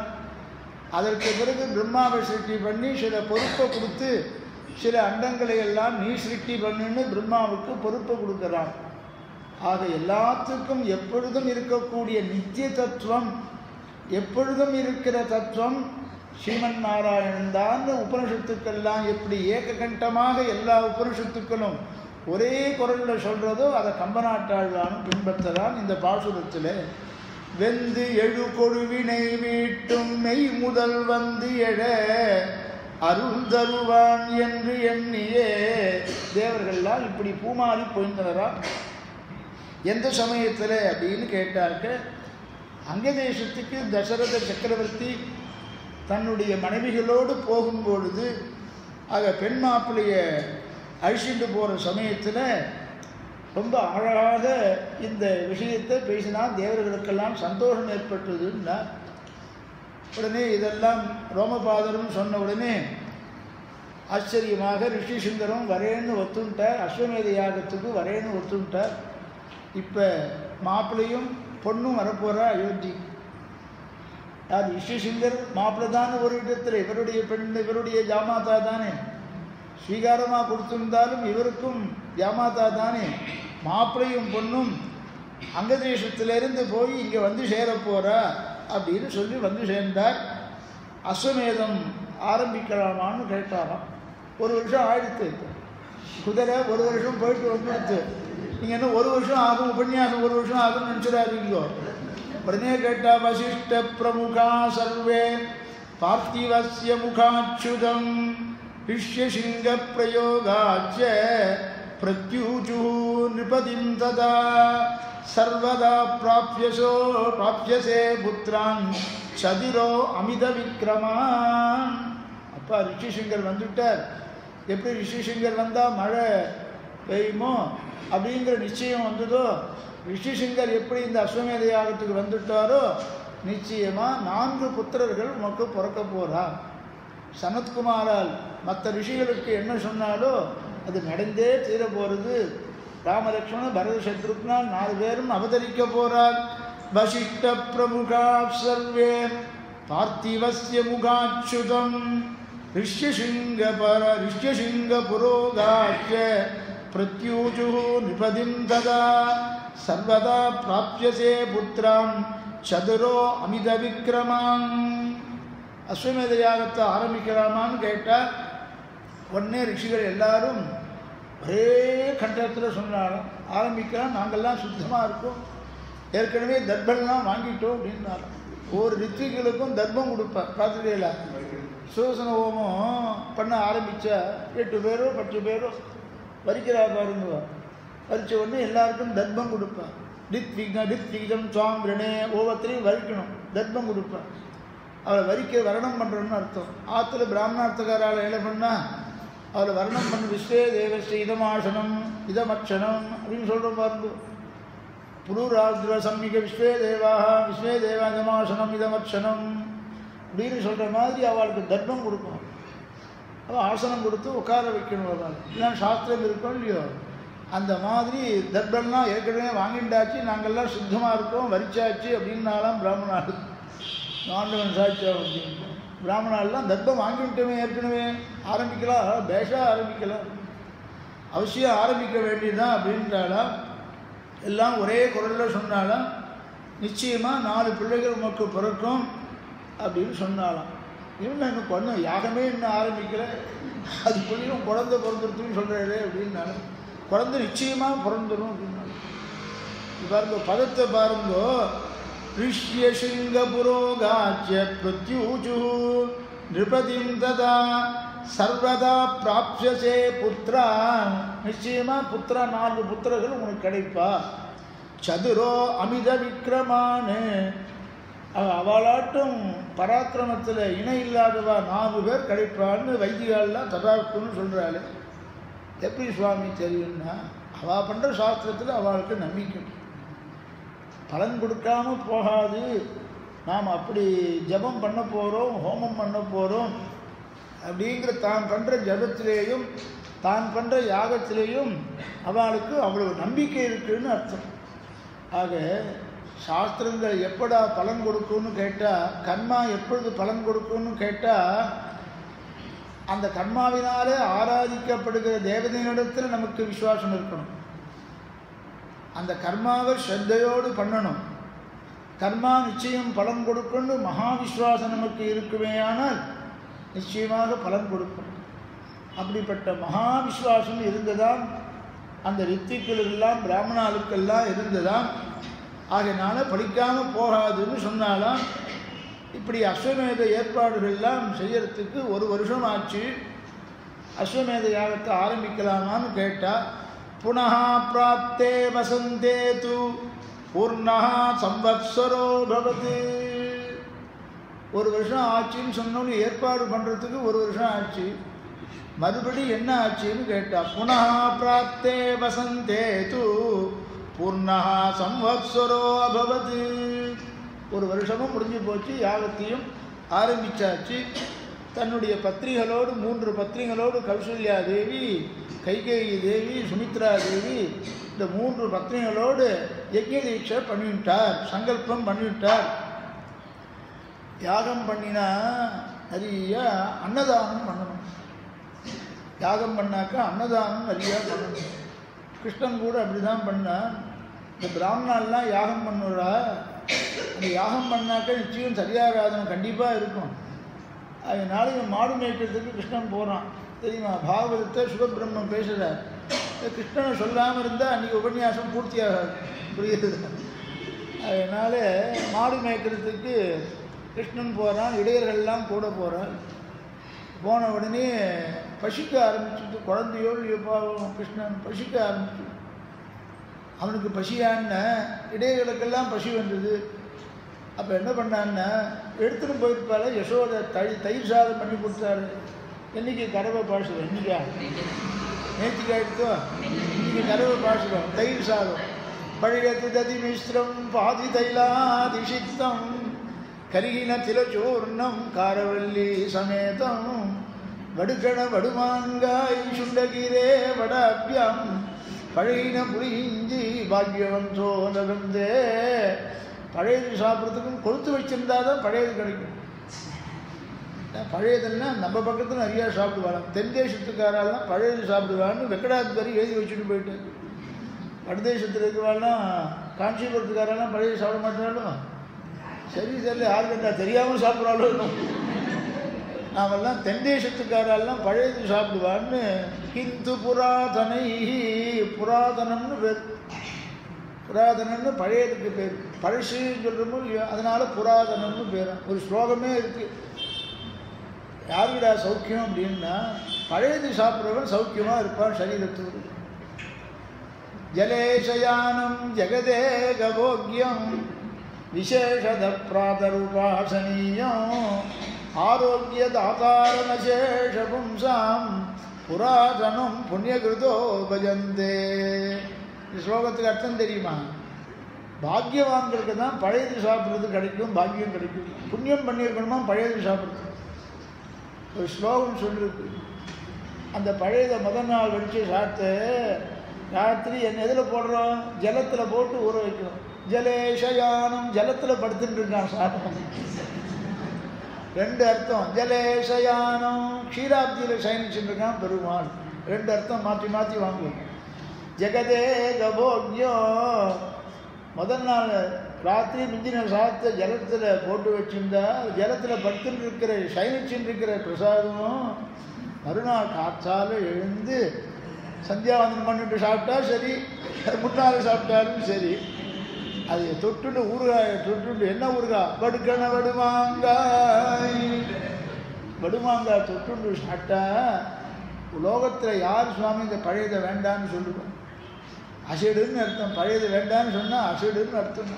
அதற்கு பிறகு பிரம்மாவை சிருஷ்டி பண்ணி சில பொறுப்பை கொடுத்து சில அண்டங்களை எல்லாம் நீ சிருஷ்டி பண்ணுன்னு பிரம்மாவுக்கு பொறுப்பை கொடுக்குறான். ஆக எல்லாத்துக்கும் எப்பொழுதும் இருக்கக்கூடிய நித்திய தத்துவம் எப்பொழுதும் இருக்கிற தத்துவம் ஸ்ரீமன் நாராயணன் தான். உபனிஷத்துக்கெல்லாம் எப்படி ஏககண்டமாக எல்லா உபனிஷத்துக்களும் ஒரே குரலில் சொல்கிறதோ அதை கம்பநாட்டாழ்வானும் பின்பற்றுறான். இந்த பாசுரத்தில் வெந்து எழு கொழுவினை வீட்டும் மெய் முதல் வந்து எழ அருள் தருவான் என்று எண்ணியே தேவர்கள்லாம் இப்படி பூமாறி போயிருந்தனரா. எந்த சமயத்தில் அப்படின்னு கேட்டாக்க, அங்க தேசத்துக்கு தசரத சக்கரவர்த்தி தன்னுடைய மனைவிகளோடு போகும்பொழுது ஆக பெண் மாப்பிள்ளையை அழிச்சிட்டு போகிற சமயத்தில் ரொம்ப அழகாக இந்த விஷயத்தை பேசினால் தேவர்களுக்கெல்லாம் சந்தோஷம் ஏற்பட்டதுன்னா உடனே இதெல்லாம் ரோமபாதரும் சொன்ன உடனே ஆச்சரியமாக ரிஷி சுந்தரம் வரேன்னு ஒத்துட்டார். அஸ்வமேத யாகத்துக்கு வரேன்னு ஒத்துட்டார். இப்போ மாப்பிள்ளையும் பொண்ணும் வரப்போகிறா அயோத்தி. யார்? ரிஷி சுந்தர் மாப்பிள்ளை தானே ஒரு இடத்துல, இவருடைய பெண் இவருடைய ஜாமாதா தானே. ஸ்வீகாரமாக கொடுத்திருந்தாலும் இவருக்கும் ஜாமாதா தானே. மாப்பிள்ளையும் பொண்ணும் அங்க தேசத்திலிருந்து போய் இங்கே வந்து சேரப்போகிறா அப்படின்னு சொல்லி வந்து சேர்ந்தார். அஸ்வமேதம் ஆரம்பிக்கலாமான்னு கேட்டாராம். ஒரு வருஷம் ஆயிடுத்து. குதிரை ஒரு வருஷம் போயிட்டு வந்துடுத்து. நீங்கள் என்ன ஒரு வருஷம் ஆகும், உபன்யாசம் ஒரு வருஷம் ஆகும்னு நினச்சிடாதீங்கோ. உடனே கேட்டா வசிஷ்ட பிரமுகா சர்வே பார்த்திவஸ்ய முகாச்சுதம் ரிஷ்யசிங்க பிரயோகாச்ச பிரத்யூஜு நிருபதிம் ததா சர்வதா பிராப்யசே புத்திரான் சதிரோ அமித விக்ரமான். அப்பா ரிஷிசிங்கர் வந்துட்டார். எப்படி ரிஷிசிங்கர் வந்தால் மழை பெய்யுமோ அப்படிங்கிற நிச்சயம் வந்ததோ, ரிஷிசிங்கர் எப்படி இந்த அஸ்வமேத யாகத்துக்கு வந்துட்டாரோ நிச்சயமாக 4 புத்திரர்கள் உனக்கு பிறக்க போகிறார். சனத்குமாரால் மற்ற ரிஷிகளுக்கு என்ன சொன்னாலோ அது நடந்தே தீர போகிறது. ராமலக்ஷ்மண பரத சத்ருக்னா 4 பேரும் அவதரிக்க போகிறார். வசிஷ்ட பிரமுகா சர்வே பார்த்திவஸ்ய முகாச்சுதம் ரிஷ்யசிங்க புரோகாச்ச பிரத்யூஜு நிபதிம் ததா சர்வதா பிராப்யசே புத்திரம் சதுரோ அமித விக்ரமான். அஸ்வமேத யாகத்தை ஆரம்பிக்கலாமான்னு கேட்டால் உடனே ரிஷிகள் எல்லாரும் ஒரே கண்டத்தில் சொன்னாலும் ஆரம்பிக்கலாம், நாங்கள்லாம் சுத்தமாக இருக்கோம், ஏற்கனவே தர்பம்லாம் வாங்கிட்டோம் அப்படின்னாலும். ஒவ்வொரு ரித்விகளுக்கும் தர்பம் கொடுப்பார். பார்த்துட்டீங்களா? சுதர்சன ஹோமம் பண்ண ஆரம்பித்தா 8 பேரோ 10 பேரோ வரிக்கிறா பாருங்க. வரித்த உடனே எல்லாருக்கும் தர்பம் கொடுப்பார். டித்விகம் சுவாம் ரணே ஒவ்வொருத்தரையும் வரிக்கணும், தர்பம் கொடுப்பார். அவளை வரிக்க வரணம் பண்ணுறோன்னு அர்த்தம். ஆற்றுல பிராமணார்த்தக்காரால் என்ன பண்ணால் அவளை வர்ணம் பண்ண விஸ்வே தேவஸ்ரீ இதமாசனம் இதமட்சணம் அப்படின்னு சொல்கிற பாருங்க. புருராத்ர சம்மிக விஸ்வே தேவா இதமாசனம் இதமட்சணம் அப்படின்னு சொல்கிற மாதிரி அவளுக்கு தர்மம் கொடுக்கணும். அவள் ஆசனம் கொடுத்து உட்கார வைக்கணும். அவள் இல்லைன்னா சாஸ்திரம் இருக்கணும் இல்லையோ. அந்த மாதிரி தர்பம்லாம் ஏற்கனவே வாங்கிண்டாச்சு, நாங்கள்லாம் சுத்தமாக இருக்கோம், வரிச்சாச்சு அப்படின்னாலாம் பிராமணாள் ஆண்டவன் சாட்சியா அப்படின்னு பிராமணாலாம் தர்பம் வாங்கிவிட்டோமே ஏற்கனவே, ஆரம்பிக்கலாம், பேஷாக ஆரம்பிக்கலாம், அவசியம் ஆரம்பிக்க வேண்டியதுதான் அப்படின்றாலாம். எல்லாம் ஒரே குரலில் சொன்னாலாம். நிச்சயமாக 4 பிள்ளைகள் உமக்கு பிறக்கும் அப்படின்னு சொன்னாலாம். இவன் எனக்கு கொஞ்சம் யாகமே இன்னும் ஆரம்பிக்கலை, அதுக்குள்ளேயும் குழந்தை பிறந்துருத்துன்னு சொல்கிறாரு அப்படின்னாலும். குழந்தை நிச்சயமாக பிறந்துடும் அப்படின்னாலும். பாருங்க பதத்தை பாருங்கோ. ரிஷ்யசிங்க புரோகாச்ச பிரத்யூஜு நிருபதிம் ததா சர்வதா பிராப்யசே புத்திரா. நிச்சயமாக புத்திரா 4 புத்திரர்கள் உனக்கு கிடைப்பா. சதுரோ அமித விக்ரமானு. அவளாட்டும் பராக்கிரமத்தில் இணை இல்லாதவா 4 பேர் கிடைப்பான்னு வைத்தியாலாம் ததார்த்தம்னு சொல்கிறாள். எப்படி சுவாமி தெரியும்னா அவள் பண்ணுற சாஸ்திரத்தில் அவளுக்கு நம்பிக்கை. பலன் கொடுக்காம போகாது. நாம் அப்படி ஜபம் பண்ண போகிறோம், ஹோமம் பண்ண போகிறோம் அப்படிங்கிற தான் பண்ணுற ஜபத்திலேயும் தான் பண்ணுற யாகத்திலேயும் அவளுக்கு அவ்வளவு நம்பிக்கை இருக்குதுன்னு அர்த்தம். ஆக சாஸ்திரங்கள் எப்படா பலன் கொடுக்கும்னு கேட்டால், கர்மா எப்பொழுது பலன் கொடுக்கும்னு கேட்டால், அந்த கர்மாவினாலே ஆராதிக்கப்படுகிற தேவதையினிடத்தில் நமக்கு விசுவாசம் இருக்கணும். அந்த கர்மாவை ஸ்ரத்தையோடு பண்ணணும். கர்மா நிச்சயம் பலன் கொடுக்கும்னு மகாவிஸ்வாசம் நமக்கு இருக்குமேயானால் நிச்சயமாக பலன் கொடுக்கும். அப்படிப்பட்ட மகாவிஸ்வாசம் இருந்ததாம் அந்த ரித்திகள் எல்லாம் பிராமணாளுக்கெல்லாம் இருந்ததாம். ஆகையினால படிக்காமல் போகாதுன்னு சொன்னாலாம். இப்படி அஸ்வமேத ஏற்பாடுகள்லாம் செய்யறதுக்கு 1 வருஷம் ஆச்சு. அஸ்வமேத யாகத்தை ஆரம்பிக்கலாமான்னு கேட்டால் புனஹா பிராப்தே வசந்தே து பூர்ணஹா சம்வத்சரோ பவதி. 1 வருஷம் ஆச்சுன்னு சொன்னோன்னு ஏற்பாடு பண்ணுறதுக்கு 1 வருஷம் ஆச்சு. மறுபடி என்ன ஆச்சுன்னு கேட்டா புனஹா பிராப்தே வசந்தே து பூர்ணஹா சம்வத்சரோ அபவதி. 1 வருஷமும் முடிஞ்சு போச்சு. யாகத்தையும் ஆரம்பிச்சாச்சு. தன்னுடைய பத்னிகளோடு 3 பத்னிகளோடு கௌசல்யா தேவி, கைகேயி தேவி, சுமித்ரா தேவி இந்த 3 பத்னிகளோடு யஜ்ஞ தீட்சை பண்ணிவிட்டார், சங்கல்பம் பண்ணிவிட்டார். யாகம் பண்ணினா நிறைய அன்னதானம் பண்ணணும். யாகம் பண்ணாக்கா அன்னதானம் நிறையா பண்ணணும். கிருஷ்ணன் கூட அப்படி தான் பண்ணான். இந்த பிராமணாலாம் யாகம் பண்ணுறா, அந்த யாகம் பண்ணாக்கா நிச்சயம் சரியாகாதம் கண்டிப்பாக இருக்கும். அதனால இவன் மாடு மேய்க்கிறதுக்கு கிருஷ்ணன் போகிறான் தெரியுமா? பாகவதத்தை சுகபிரம்மம் பேசுகிறார். கிருஷ்ணனை சொல்லாமல் இருந்தால் அன்றைக்கி உபன்யாசம் பூர்த்தியாகாது, புரியுது? அதனால் மாடு மேய்க்கிறதுக்கு கிருஷ்ணன் போகிறான், இடையர்கள்லாம் கூட போகிறான். போன உடனே பசிக்க ஆரம்பிச்சுட்டு, குழந்தையோடு பாவம் கிருஷ்ணன் பசிக்க ஆரம்பிச்சு. அவனுக்கு பசியான்ன இடையர்களுக்கெல்லாம் பசி வந்தது. அப்போ என்ன பண்ணான்னா எடுத்துன்னு போயிருப்பாள் யசோதை. தயிர் சாதம் பண்ணி கொடுத்தாரு. என்றைக்கு கறவை பாசுறோம், இன்னைக்கா நேற்றுக்கா எடுத்தோ, இன்னைக்கு கறவை பாசுறோம் தயிர் சாதம். பழைய ததி மிஸ்ரம் பாதி தைலாதிஷித்தம் கரிகின திலச்சூர்ணம் காரவல்லி சமேதம் வடுக்கண வடுமாங்காய் சுண்டகிரே வடாபியம் பழையின புளிஞ்சி பாக்யவந்தோ நகர்ந்தே. பழையது சாப்பிட்றதுக்கும் கொளுத்து வச்சுருந்தா தான் பழையது கிடைக்கும். பழையதெல்லாம் நம்ம பக்கத்தில் நிறையா சாப்பிடுவாங்க. தென்தேசத்துக்காரெல்லாம் பழையது சாப்பிடுவான்னு வெங்கடாதிபதி எழுதி வச்சுட்டு போயிட்டு, வடதேசத்தில் இருக்கிறவாள்லாம் காஞ்சிபுரத்துக்காரெல்லாம் பழையது சாப்பிட மாட்டாலும் சரி சரி யாருக்கண்டா தெரியாமல் சாப்பிட்றாலும். நாமெல்லாம் தென்தேசத்துக்காரெல்லாம் பழையது சாப்பிடுவான்னு. கிந்து புராதனை, புராதனம்னு பேர். புராதனம்னு பழையதுக்கு பேர். பழசுன்னு சொல்கிறோமோ இல்லையோ, அதனால் புராதனம்னு பேர். ஒரு ஸ்லோகமே இருக்குது. யாருடா சௌக்கியம் அப்படின்னா பழையது சாப்பிட்றவன் சௌக்கியமாக இருப்பான் சரீரத்தோடு. ஜலேஷயானம் ஜெகதேகபோக்யம் விசேஷத பிராதருபாசனீயம் ஆரோக்கிய தாதாரமசேஷ பும்சாம் புராதனம் புண்ணியகிருதோ பஜந்தே. இந்த ஸ்லோகத்துக்கு அர்த்தம் தெரியுமா? பாக்கியவான்களுக்கு தான் பழையது சாப்பிட்றது கிடைக்கும், பாக்கியம் கிடைக்கும். புண்ணியம் பண்ணியிருக்கணுமா பழையது சாப்பிட்றது. ஒரு ஸ்லோகம் சொல்லிருக்கு. அந்த பழையதை முதல் நாள் வடித்து சாப்பிட்டு ராத்திரி என்ன எதில் போடுறோம்? ஜலத்தில் போட்டு ஊற வைக்கணும். ஜலேஷயானம் ஜலத்தில் படுத்துட்டு இருக்கான் சாப்பிடும். 2 அர்த்தம். ஜலேஷயானம் க்ஷீராப்தியில் சயனிச்சுட்டு இருக்கான் பெருமாள். 2 அர்த்தம் மாற்றி மாற்றி வாங்குவோம். ஜெகதே கபோக்யோ முதல் நாள் ராத்திரி மிஞ்சின சாதத்தை ஜலத்தில் போட்டு வச்சுருந்தா ஜலத்தில் படுத்துட்டு இருக்கிற சயனிச்சுட்டு இருக்கிற பிரசாதம் மறுநாள் காற்றால் எழுந்து சந்தியாவந்தனம் பண்ணிட்டு சாப்பிட்டா சரி, முன்னாள் சாப்பிட்டாலும் சரி, அது தொட்டுண்டு ஊறுகாய் தொட்டுண்டு என்ன ஊறுகாய்? வடுக்கண வடுமாங்காய். வடுமாங்காய் தொட்டுண்டு சாப்பிட்டா உலோகத்தில் யார் சுவாமி இந்த பழையதை வேண்டான்னு சொல்லுவோம்? அசிடுன்னு அர்த்தம். பழையது வேண்டான்னு சொன்னால் அசிடுன்னு அர்த்தம்.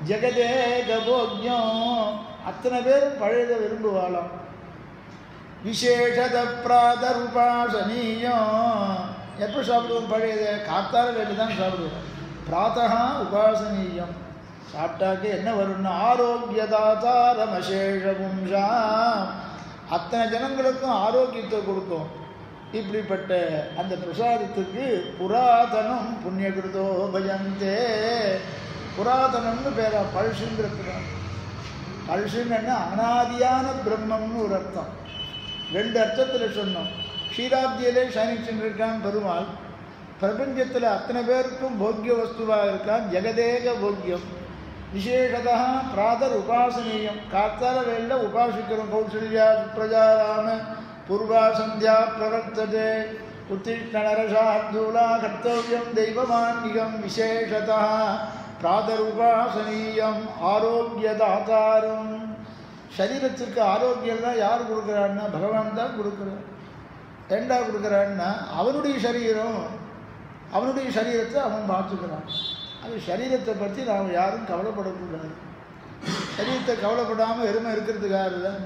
ஜெகதே கபோக்யம் அத்தனை பேரும் பழையதை விரும்புவாளாம். விசேஷத பிராதருபாசனீயம். எப்போ சாப்பிடுவோம் பழையதை? காத்தால வேண்டி தான் சாப்பிடுவோம். பிராத்தகா உபாசனீயம். சாப்பிட்டாக்கே என்ன வரும்னா ஆரோக்கியதாதாரமசேஷ பும்சா, அத்தனை ஜனங்களுக்கும் ஆரோக்கியத்தை கொடுக்கும். இப்படிப்பட்ட அந்த பிரசாதத்துக்கு புராதனம் புண்ணியகிருதோ பஜந்தே. புராதனம்னு பேரா, பழசுங்கிறதுதான். பழசுன்னு என்ன? அனாதியான பிரம்மம்னு ஒரு அர்த்தம். 2 அர்த்தத்தில் சொன்னோம். க்ஷீராப்தியிலே சயனிச்சுட்டு இருக்கான் பெருமாள். பிரபஞ்சத்தில் அத்தனை பேருக்கும் போக்கிய வஸ்துவாக இருக்கான். ஜெகதேக போக்கியம். விசேஷதா பிராதர் உபாசனீயம். காத்தால வேலை உபாசிக்கிறோம். கௌசல்யா சுப்ரஜாராம பூர்வா சந்தியா பிரவர்த்ததே உத்திஷ்ணரசார்தூலா கர்த்தவியம் தெய்வமான்மிகம். விசேஷதா பிராதர் உபாசனீயம் ஆரோக்கியதாதாரம். சரீரத்திற்கு ஆரோக்கியம் தான் யார் கொடுக்குறான்னா பகவான் தான் கொடுக்குறார். ஏண்டா கொடுக்குறான்னா அவனுடைய சரீரம், அவனுடைய சரீரத்தை அவன் பார்த்துக்கிறான். அது சரீரத்தை பற்றி நாம் யாரும் கவலைப்படக்கூடாது. சரீரத்தை கவலைப்படாமல் எருமை இருக்கிறதுக்காக தான்.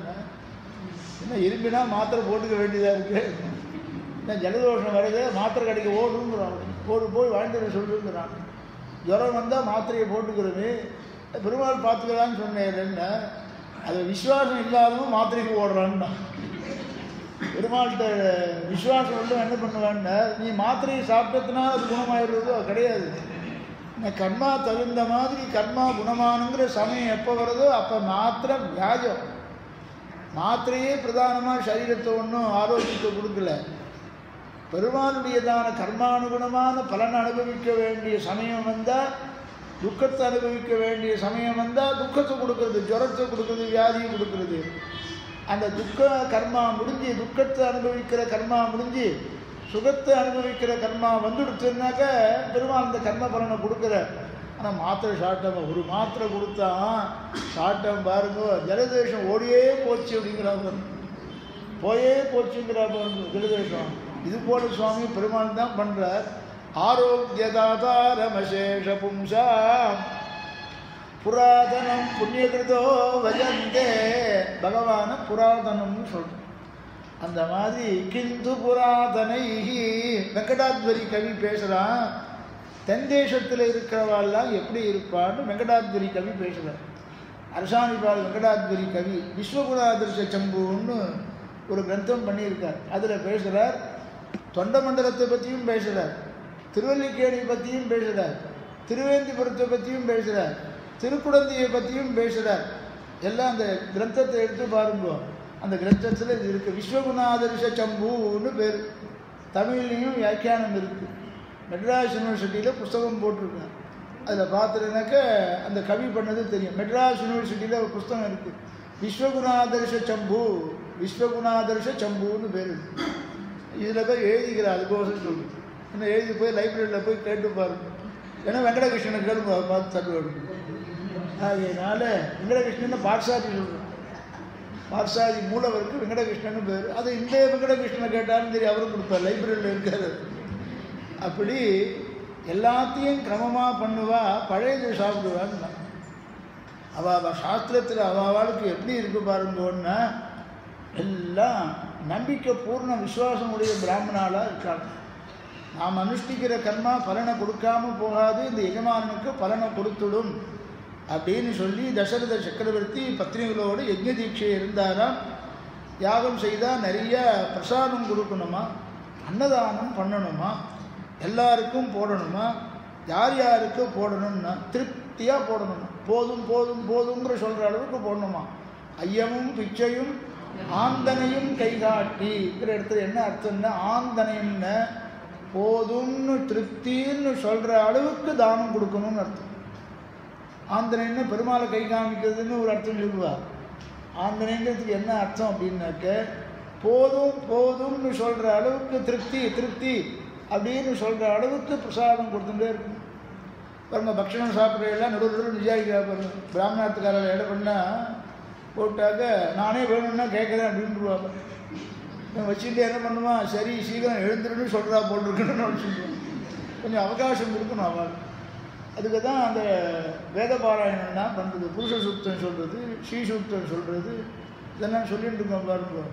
என்ன இரும்பினா மாத்திரை போட்டுக்க வேண்டியதாக இருக்குது. என்ன ஜலதோஷம் வருது மாத்திரை கடைக்கு ஓடுங்கிறான். போய் வாங்கிட்டு சொல்லுங்கிறான். ஜுரம் வந்தால் மாத்திரையை போட்டுக்கிறோமே பெருமாள் பார்த்துக்கலான்னு சொன்னேன். என்ன அது விஸ்வாசம் இல்லாதவன் மாத்திரைக்கு ஓடுறான்னா பெருமாள்கிட்ட விஸ்வாசம் உள்ள என்ன பண்ணுவான்னா நீ மாத்திரையை சாப்பிட்டதுனா அது குணமாயிடுறதோ கிடையாது. கர்மா தகுந்த மாதிரி கர்மா குணமானுங்கிற சமயம் எப்போ வருதோ அப்போ மாத்திரை வியாஜம். மாத்திரையே பிரதானமாக சரீரத்தை ஒன்றும் ஆரோக்கியத்தை கொடுக்கல. பெருமானுடையதான கர்மானுகுணமான பலனை அனுபவிக்க வேண்டிய சமயம் வந்தால், துக்கத்தை அனுபவிக்க வேண்டிய சமயம் வந்தால் துக்கத்தை கொடுக்கறது, ஜுரத்தை கொடுக்கறது, வியாதியை கொடுக்கறது. அந்த துக்க கர்மா முடிஞ்சு, துக்கத்தை அனுபவிக்கிற கர்மா முடிஞ்சு சுகத்தை அனுபவிக்கிற கர்மா வந்துடுச்சுன்னாக்க பெருமாள் அந்த கர்ம பலனை கொடுக்குற. ஆனால் மாத்திரை சாட்டம் ஒரு மாத்திரை கொடுத்தா சாட்டம் பாருங்க ஜலதேஷம் ஓடியே போச்சு அப்படிங்கிறாங்க. போயே போச்சுங்கிற பாருங்க ஜலதேஷம். இது போல சுவாமி பெருமாள் தான் பண்ணுறார். ஆரோக்கியதாதாரமசேஷ பும்சா புராதனம் புண்ணியகிருதோ வஜந்தே. பகவான புராதனம்னு சொல்கிறோம். அந்த மாதிரி கிந்து புராதனை வெங்கடாத்வரி கவி பேசுகிறான். தென் தேசத்தில் இருக்கிறவாள்லாம் எப்படி இருப்பான்னு வெங்கடாத்வரி கவி பேசுகிறார். அரசாணிபால் வெங்கடாத்வரி கவி விஸ்வகுணாதிர்ஷ சம்புன்னு ஒரு கிரந்தம் பண்ணியிருக்கார். அதில் பேசுகிறார். தொண்டமண்டலத்தை பற்றியும் பேசுகிறார், திருவல்லிக்கேணி பற்றியும் பேசுகிறார், திருவேந்திபுரத்தை பற்றியும் பேசுகிறார், திருக்குடந்தையை பற்றியும் பேசுகிறார். எல்லாம் அந்த கிரந்தத்தை எடுத்து பாருங்க. அந்த கிரந்தத்தில் இது இருக்குது. விஸ்வகுணாதர்ஷ சம்புன்னு பேர். தமிழ்லேயும் வியாக்கியானம் இருக்குது. மெட்ராஸ் யூனிவர்சிட்டியில் புஸ்தகம் போட்டிருக்காங்க. அதில் பார்த்துருனாக்க அந்த கவி பண்ணது தெரியும். மெட்ராஸ் யூனிவர்சிட்டியில் ஒரு புஸ்தகம் இருக்குது. விஸ்வகுணாதர்ஷ சம்பு, விஸ்வகுணாதர்ஷ சம்புன்னு பேர். இதில் போய் எழுதிக்கிறார். அதுக்கோசம் சொல்லு இன்னும் எழுதி போய் லைப்ரரியில் போய் கேட்டு பாருங்க. ஏன்னா வெங்கடகிருஷ்ணனை கேளுங்க, பார்த்து தருவாரு. அதனால வெங்கடகிருஷ்ணன் பாட்சாதி சொல்கிறோம். பாட்சாதி மூலவருக்கு வெங்கடகிருஷ்ணன் பேர். அது இந்த வெங்கடகிருஷ்ணனை கேட்டாலும் சரி அவரும் கொடுப்பார், லைப்ரரியில் இருக்கார். அப்படி எல்லாத்தையும் கிரமமாக பண்ணுவா, பழையது சாப்பிடுவான்னு. அவள் சாஸ்திரத்தில் அவளுக்கு எப்படி இருக்கு பாருங்கன்னா எல்லாம் நம்பிக்கை பூர்ண விசுவாசம் உடைய பிராமணாலாக இருக்காங்க. நாம் அனுஷ்டிக்கிற கர்மா பலனை கொடுக்காம போகாது, இந்த எஜமானனுக்கு பலனை கொடுத்துடும் அப்படின்னு சொல்லி தசரத சக்கரவர்த்தி பத்னிகளோடு யஜ்ஞ தீட்சை இருந்தாராம். யாகம் செய்தால் நிறைய பிரசாதம் கொடுக்கணுமா, அன்னதானம் பண்ணணுமா, எல்லாருக்கும் போடணுமா, யார் யாருக்கு போடணும்னா திருப்தியாக போடணுமா, போதும் போதும் போதுங்கிற சொல்கிற அளவுக்கு போடணுமா. ஐயமும் பிச்சையும் ஆந்தனையும் கைகாட்டிங்கிற இடத்துல என்ன அர்த்தம்னா ஆந்தனையம்னு போதும்னு திருப்தின்னு சொல்கிற அளவுக்கு தானம் கொடுக்கணும்னு அர்த்தம். ஆந்தனைன்னு பெருமாளை கை காமிக்கிறதுன்னு ஒரு அர்த்தம் சொல்லுவார். ஆந்தனைங்கிறதுக்கு என்ன அர்த்தம் அப்படின்னாக்க போதும் போதும்னு சொல்கிற அளவுக்கு திருப்தி திருப்தி அப்படின்னு சொல்கிற அளவுக்கு பிரசாதம் கொடுத்துட்டே இருக்கும். பாருங்க பக்ஷணம் சாப்பிட்றதெல்லாம் நடுவில் நிஜாயிக்கிறா பாருங்க. பிராமணத்துக்காரர் இடம் பண்ணால் போட்டாக்க நானே வேணும்னா கேட்குறேன் அப்படின்ட்டுருவாங்க. வச்சுட்டு என்ன பண்ணுவான், சரி சீக்கிரம் எழுந்துருன்னு சொல்கிறா போட்டிருக்குன்னு சொல்லுவான். கொஞ்சம் அவகாசம் இருக்கணும் அவள். அதுக்கு தான் அந்த வேத பாராயணம்னா பண்ணுறது. புருஷ சூக்தம் சொல்கிறது, ஸ்ரீசூக்தம் சொல்கிறது, இதெல்லாம் சொல்லிட்டு இருக்கோம் பாருங்க.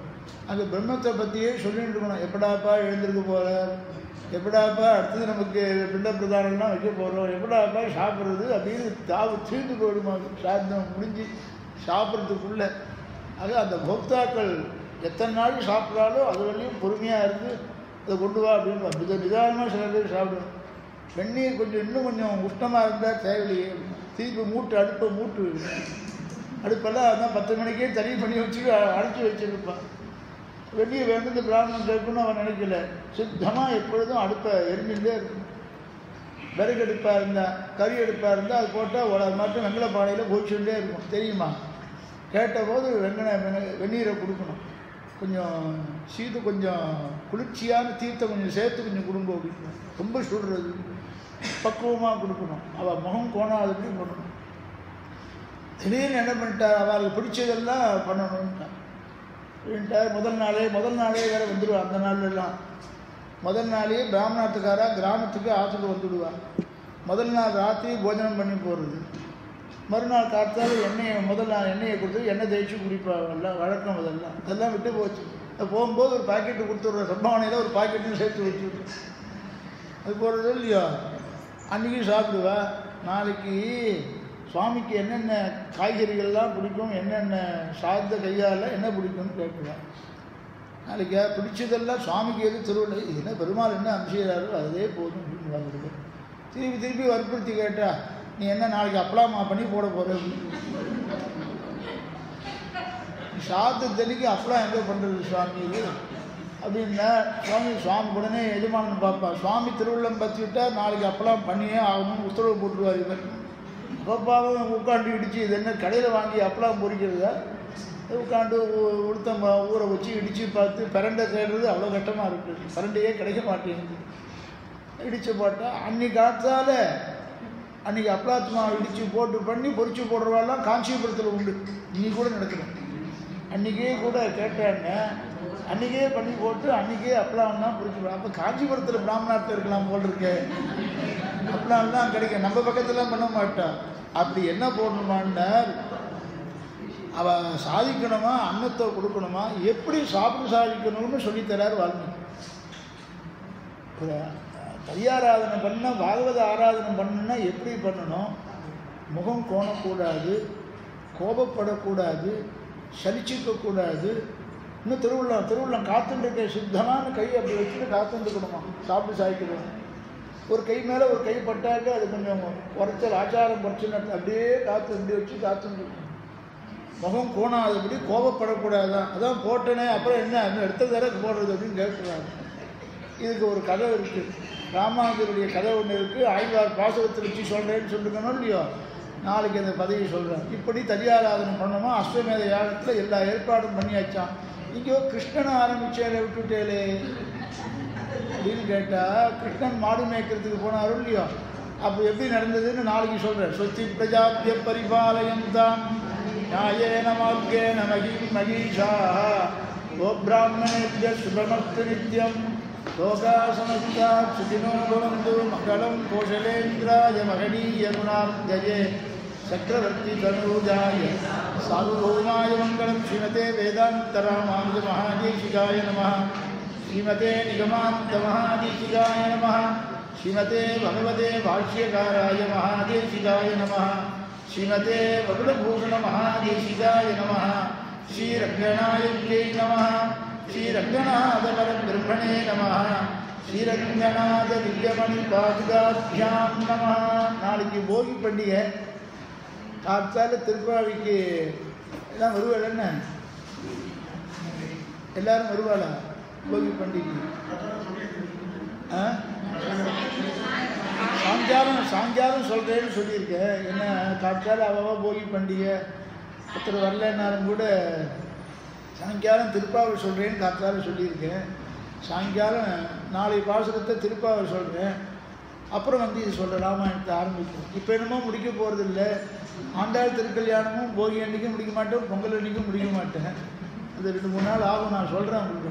அந்த பிரம்மத்தை பற்றியே சொல்லிட்டு இருக்கணும். எப்படாப்பா எழுந்திருக்க போகிற, எப்படாப்பா அடுத்தது நமக்கு பிண்ட பிரதானம்லாம் வைக்க போகிறோம், எப்படாப்பா சாப்பிட்றது அப்படின்னு தீர்ந்து போயிடுமா சாதம் முடிஞ்சு சாப்பிட்றதுக்குள்ளே. அது அந்த போக்தாக்கள் எத்தனை நாள் சாப்பிட்றாலும் அது வரையும் பொறுமையாக இருந்து அதை கொண்டு வா அப்படின்னு மிக நிதானமாக சில பேர் சாப்பிடுவோம். வெந்நீர் கொஞ்சம் இன்னும் கொஞ்சம் உஷ்ணமாக இருந்தால் தேவையில்லையே, திருப்பி மூட்டு அடுப்பை மூட்டு அடுப்பெல்லாம் அதான் 10 மணிக்கே தனி பண்ணி வச்சு அடைச்சி வச்சுருப்பான். வெந்நீர் வேணுது பிராமணன் கேட்கணும்னு அவன் நினைக்கல. சுத்தமாக எப்பொழுதும் அடுப்பை எரிஞ்சுட்டே இருக்கும். விறகு அடுப்பாக இருந்தால் கறி அடுப்பாக இருந்தால் அது போட்டால் அது மட்டும் வெங்கல பானையில் போய்ச்சுட்டே இருக்கும் தெரியுமா? கேட்டபோது வெந்நீரை கொடுக்கணும், கொஞ்சம் சீது கொஞ்சம் குளிர்ச்சியான தீர்த்தம் கொஞ்சம் சேர்த்து கொஞ்சம் கொடுங்க அப்படின்னு. ரொம்ப சுடுறது பக்குவமாக கொடுக்கணும். அவள் முகம் கோணாதபடி பண்ணணும். திடீர்னு என்ன பண்ணிட்டார், அவளுக்கு பிடிச்சதெல்லாம் பண்ணணும்ட்டார். முதல் நாளே வேறு வந்துடுவா. அந்த நாள்லாம் முதல் நாளே பிராமணத்துக்காரா கிராமத்துக்கு ஆற்றுக்கு வந்துடுவாள். முதல் நாள் ராத்திரி போஜனம் பண்ணி போகிறது, மறுநாள் காத்தால் முதல் நாள் எண்ணெயை கொடுத்து எண்ணெய் தேய்ச்சி குடிப்பாங்கல்ல வழக்கம். அதெல்லாம் விட்டு போச்சு. போகும்போது ஒரு பாக்கெட்டு கொடுத்துட்ற சம்பாவனையில் ஒரு பாக்கெட்டும் சேர்த்து வச்சுட்டு அது போடுறது இல்லையோ. அன்றைக்கும் சாப்பிடுவா. நாளைக்கு சுவாமிக்கு என்னென்ன காய்கறிகள்லாம் பிடிக்கும், என்னென்ன சார்ந்த கையால் என்ன பிடிக்கும்னு கேட்குவேன். நாளைக்கு பிடிச்சதெல்லாம் சுவாமிக்கு எது திருவிழா என்ன பெருமாள் என்ன அம்சிக்கிறாரோ அதே போதும் அப்படின்னு வாங்கிட்டு திருப்பி வற்புறுத்தி கேட்டா, நீ என்ன நாளைக்கு அப்பளாமா பண்ணி போட போகிற சாத்து தெளிக்கு அப்பளம் எங்கே பண்ணுறது சுவாமி இது அப்படின்னா, சுவாமி உடனே எஜமானன்னு பார்ப்பா. சுவாமி திருவிழம் பற்றி விட்டால் நாளைக்கு அப்பளம் பண்ணியே ஆகணும்னு உத்தரவு போட்டுருவார். இவர் பாப்பாவும் உட்காந்து இடித்து இது என்ன கடையில் வாங்கி அப்பளம் பொறிக்கிறதா, உட்காந்து உளுத்தம் ஊரை வச்சு இடித்து பார்த்து பிரண்டை செய்கிறது அவ்வளோ கஷ்டமாக இருக்குது. பிரண்டையே கிடைக்க மாட்டேங்குது. இடித்து போட்டால் அன்றைக்கி காத்தால் அன்றைக்கி அப்பளாத்து மாவு இடித்து போட்டு பண்ணி பொறிச்சு போடுறவாலாம் காஞ்சிபுரத்தில் உண்டு. இன்னைக்கு கூட நடக்கணும். அன்றைக்கே கூட கேட்டாங்க, அன்றைக்கே பண்ணி போட்டு அன்றைக்கே அப்பளாம்னா பொறிச்சு போடுறோம். அப்போ காஞ்சிபுரத்தில் பிராமணாத்தில் இருக்கலாம் போல் இருக்கு. அப்பளாம்லாம் கிடைக்கும், நம்ம பக்கத்துலாம் பண்ண மாட்டான். அப்படி என்ன போடணுமான்னா, அவள் சாதிக்கணுமா, அன்னத்தை கொடுக்கணுமா, எப்படி சாப்பிட்டு சாதிக்கணும்னு சொல்லித்தரார் வால்மீகி. தையாராதனை பண்ண பாகவத ஆராதனை பண்ணணுன்னா எப்படி பண்ணணும்? முகம் கோணக்கூடாது, கோபப்படக்கூடாது, சலிச்சிக்கக்கூடாது. இன்னும் திருவுள்ளம் காத்துருக்க சுத்தமான கை அப்படி வச்சுட்டு காத்துருக்கணுமா சாப்பிட்டு சாதிக்கணும். ஒரு கை மேலே ஒரு கை பட்டாக்க அது கொஞ்சம் குறைச்சல் ஆச்சாரம் குறைச்சல் அப்படியே காற்று இப்படி வச்சு காத்துருக்கணும். முகம் கோணாதபடி கோபப்படக்கூடாதான். அதான் போட்டனே அப்புறம் என்ன அடுத்த தடவை போடுறது அப்படின்னு கேட்குறாங்க. இதுக்கு ஒரு கதை இருக்குது, ராமானுஜருடைய கதை ஒன்று இருக்குது. ஆழ்வார் பாசகத்தை வச்சு சொல்கிறேன்னு சொல்லிருக்கணும் இல்லையோ. நாளைக்கு அந்த பதவி சொல்கிறேன். இப்படி தரியாராதனை பண்ணணுமா, அஸ்வமேத யாகத்தில் எல்லா ஏற்பாடும் பண்ணியாச்சான். இங்கேயோ கிருஷ்ணனை ஆரம்பிச்சேலே விட்டுட்டேலே அப்படின்னு கேட்டால், கிருஷ்ணன் மாடு மேய்க்கிறதுக்கு போனாரும் இல்லையோ. அப்போ எப்படி நடந்ததுன்னு நாளைக்கு சொல்கிறேன். சொத்தி பிரஜாபிய பரிபாலயம் தான் நியாயேன மார்கேன மகீஷா கோபிராமணேபிய சுபமஸ்து நித்யம் லோகாசமஸ்தா சுகினோ பவந்து மங்களம் கோஷலேந்திராய மகனீய குணாப்தயே சக்கரவர்த்தி தனூஜாய சார்வபௌமாய மங்களம். ஸ்ரீமதே வேதாந்த ராமானுஜ மகாதேசிகாய நமः. ஸ்ரீமதே நிகமாந்த மகாதேசிகாய நமः. ஸ்ரீமதே பகவதே பாஷ்யகாராய மகாதேசிகாய நமः. ஸ்ரீமதே வகுலபூஷண மகாதேசிகாய நமः. ஸ்ரீரங்கநாயக்யை நமः. ஸ்ரீரங்கநாதபரபிரம்மணே நமः. ஸ்ரீரங்கநாத வித்யமணி பாதுகாபியாம் நமः. நாளைக்கு போகி பண்டிகை. காத்தால திருப்பாவிக்கு எல்லாம் வருவாள். என்ன எல்லாரும் வருவாளா போகி பண்டிகை? சாயங்காலம் சொல்கிறேன்னு சொல்லியிருக்கேன். என்ன காற்றால் அவ்வளவா போகி பண்டிகை ஒருத்தர் வரலன்னாலும் கூட சாயங்காலம் திருப்பாவை சொல்கிறேன்னு காற்றால் சொல்லியிருக்கேன். சாயங்காலம் நாளை பாசுரத்தை திருப்பாவை சொல்கிறேன். அப்புறம் இது சொல்கிற ராமாயணத்தை ஆரம்பிக்கும். இப்போ என்னமோ முடிக்க போகிறதில்ல. ஆண்டாள் திருக்கல்யாணமும் போகி அன்றைக்கும் முடிக்க மாட்டேன், பொங்கல் அன்றைக்கும் முடிக்க மாட்டேன். அது 2-3 நாள் ஆகும். நான் சொல்கிறேன் உங்களுக்கு.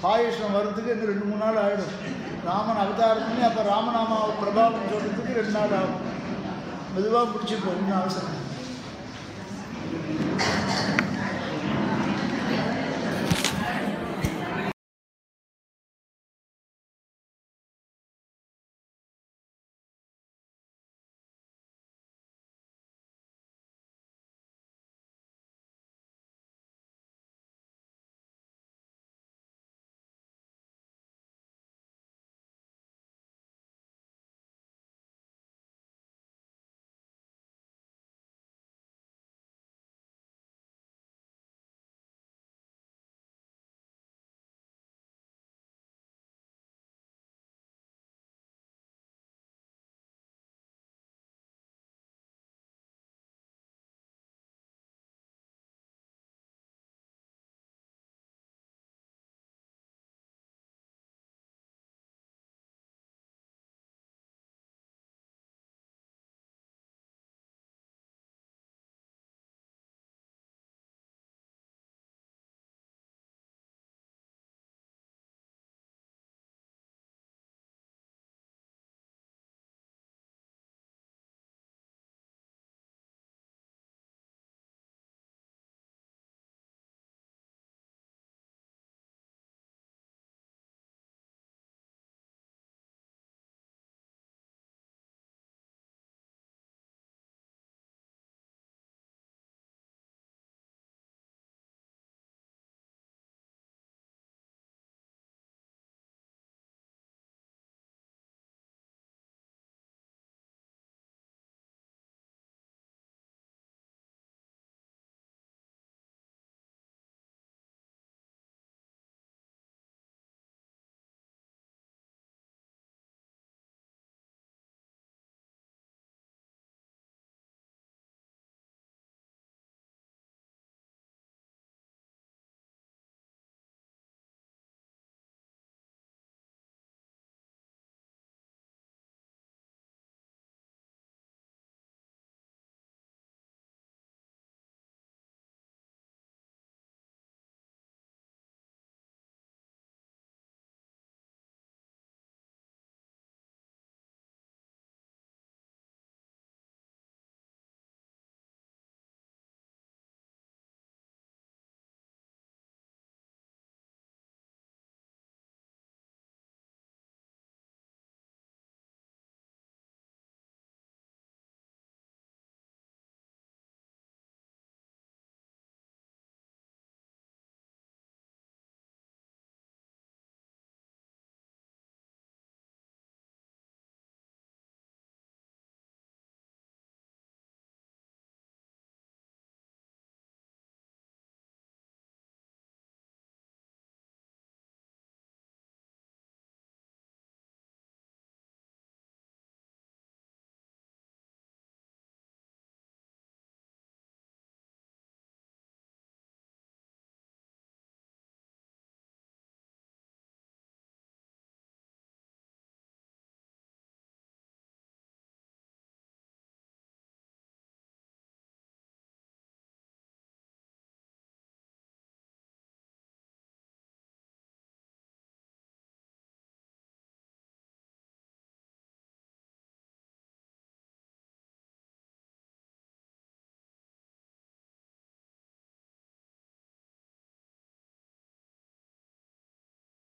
பாயசம் வர்றதுக்கு இன்னும் 2-3 நாள் ஆகிடும். ராமன் அவதாரம் பண்ணி அப்போ ராமநாமா பிரபாவம் சொல்கிறதுக்கு 2 நாள் ஆகும். மெதுவாக முடிச்சுப்போம், இன்னும் அவசரம்.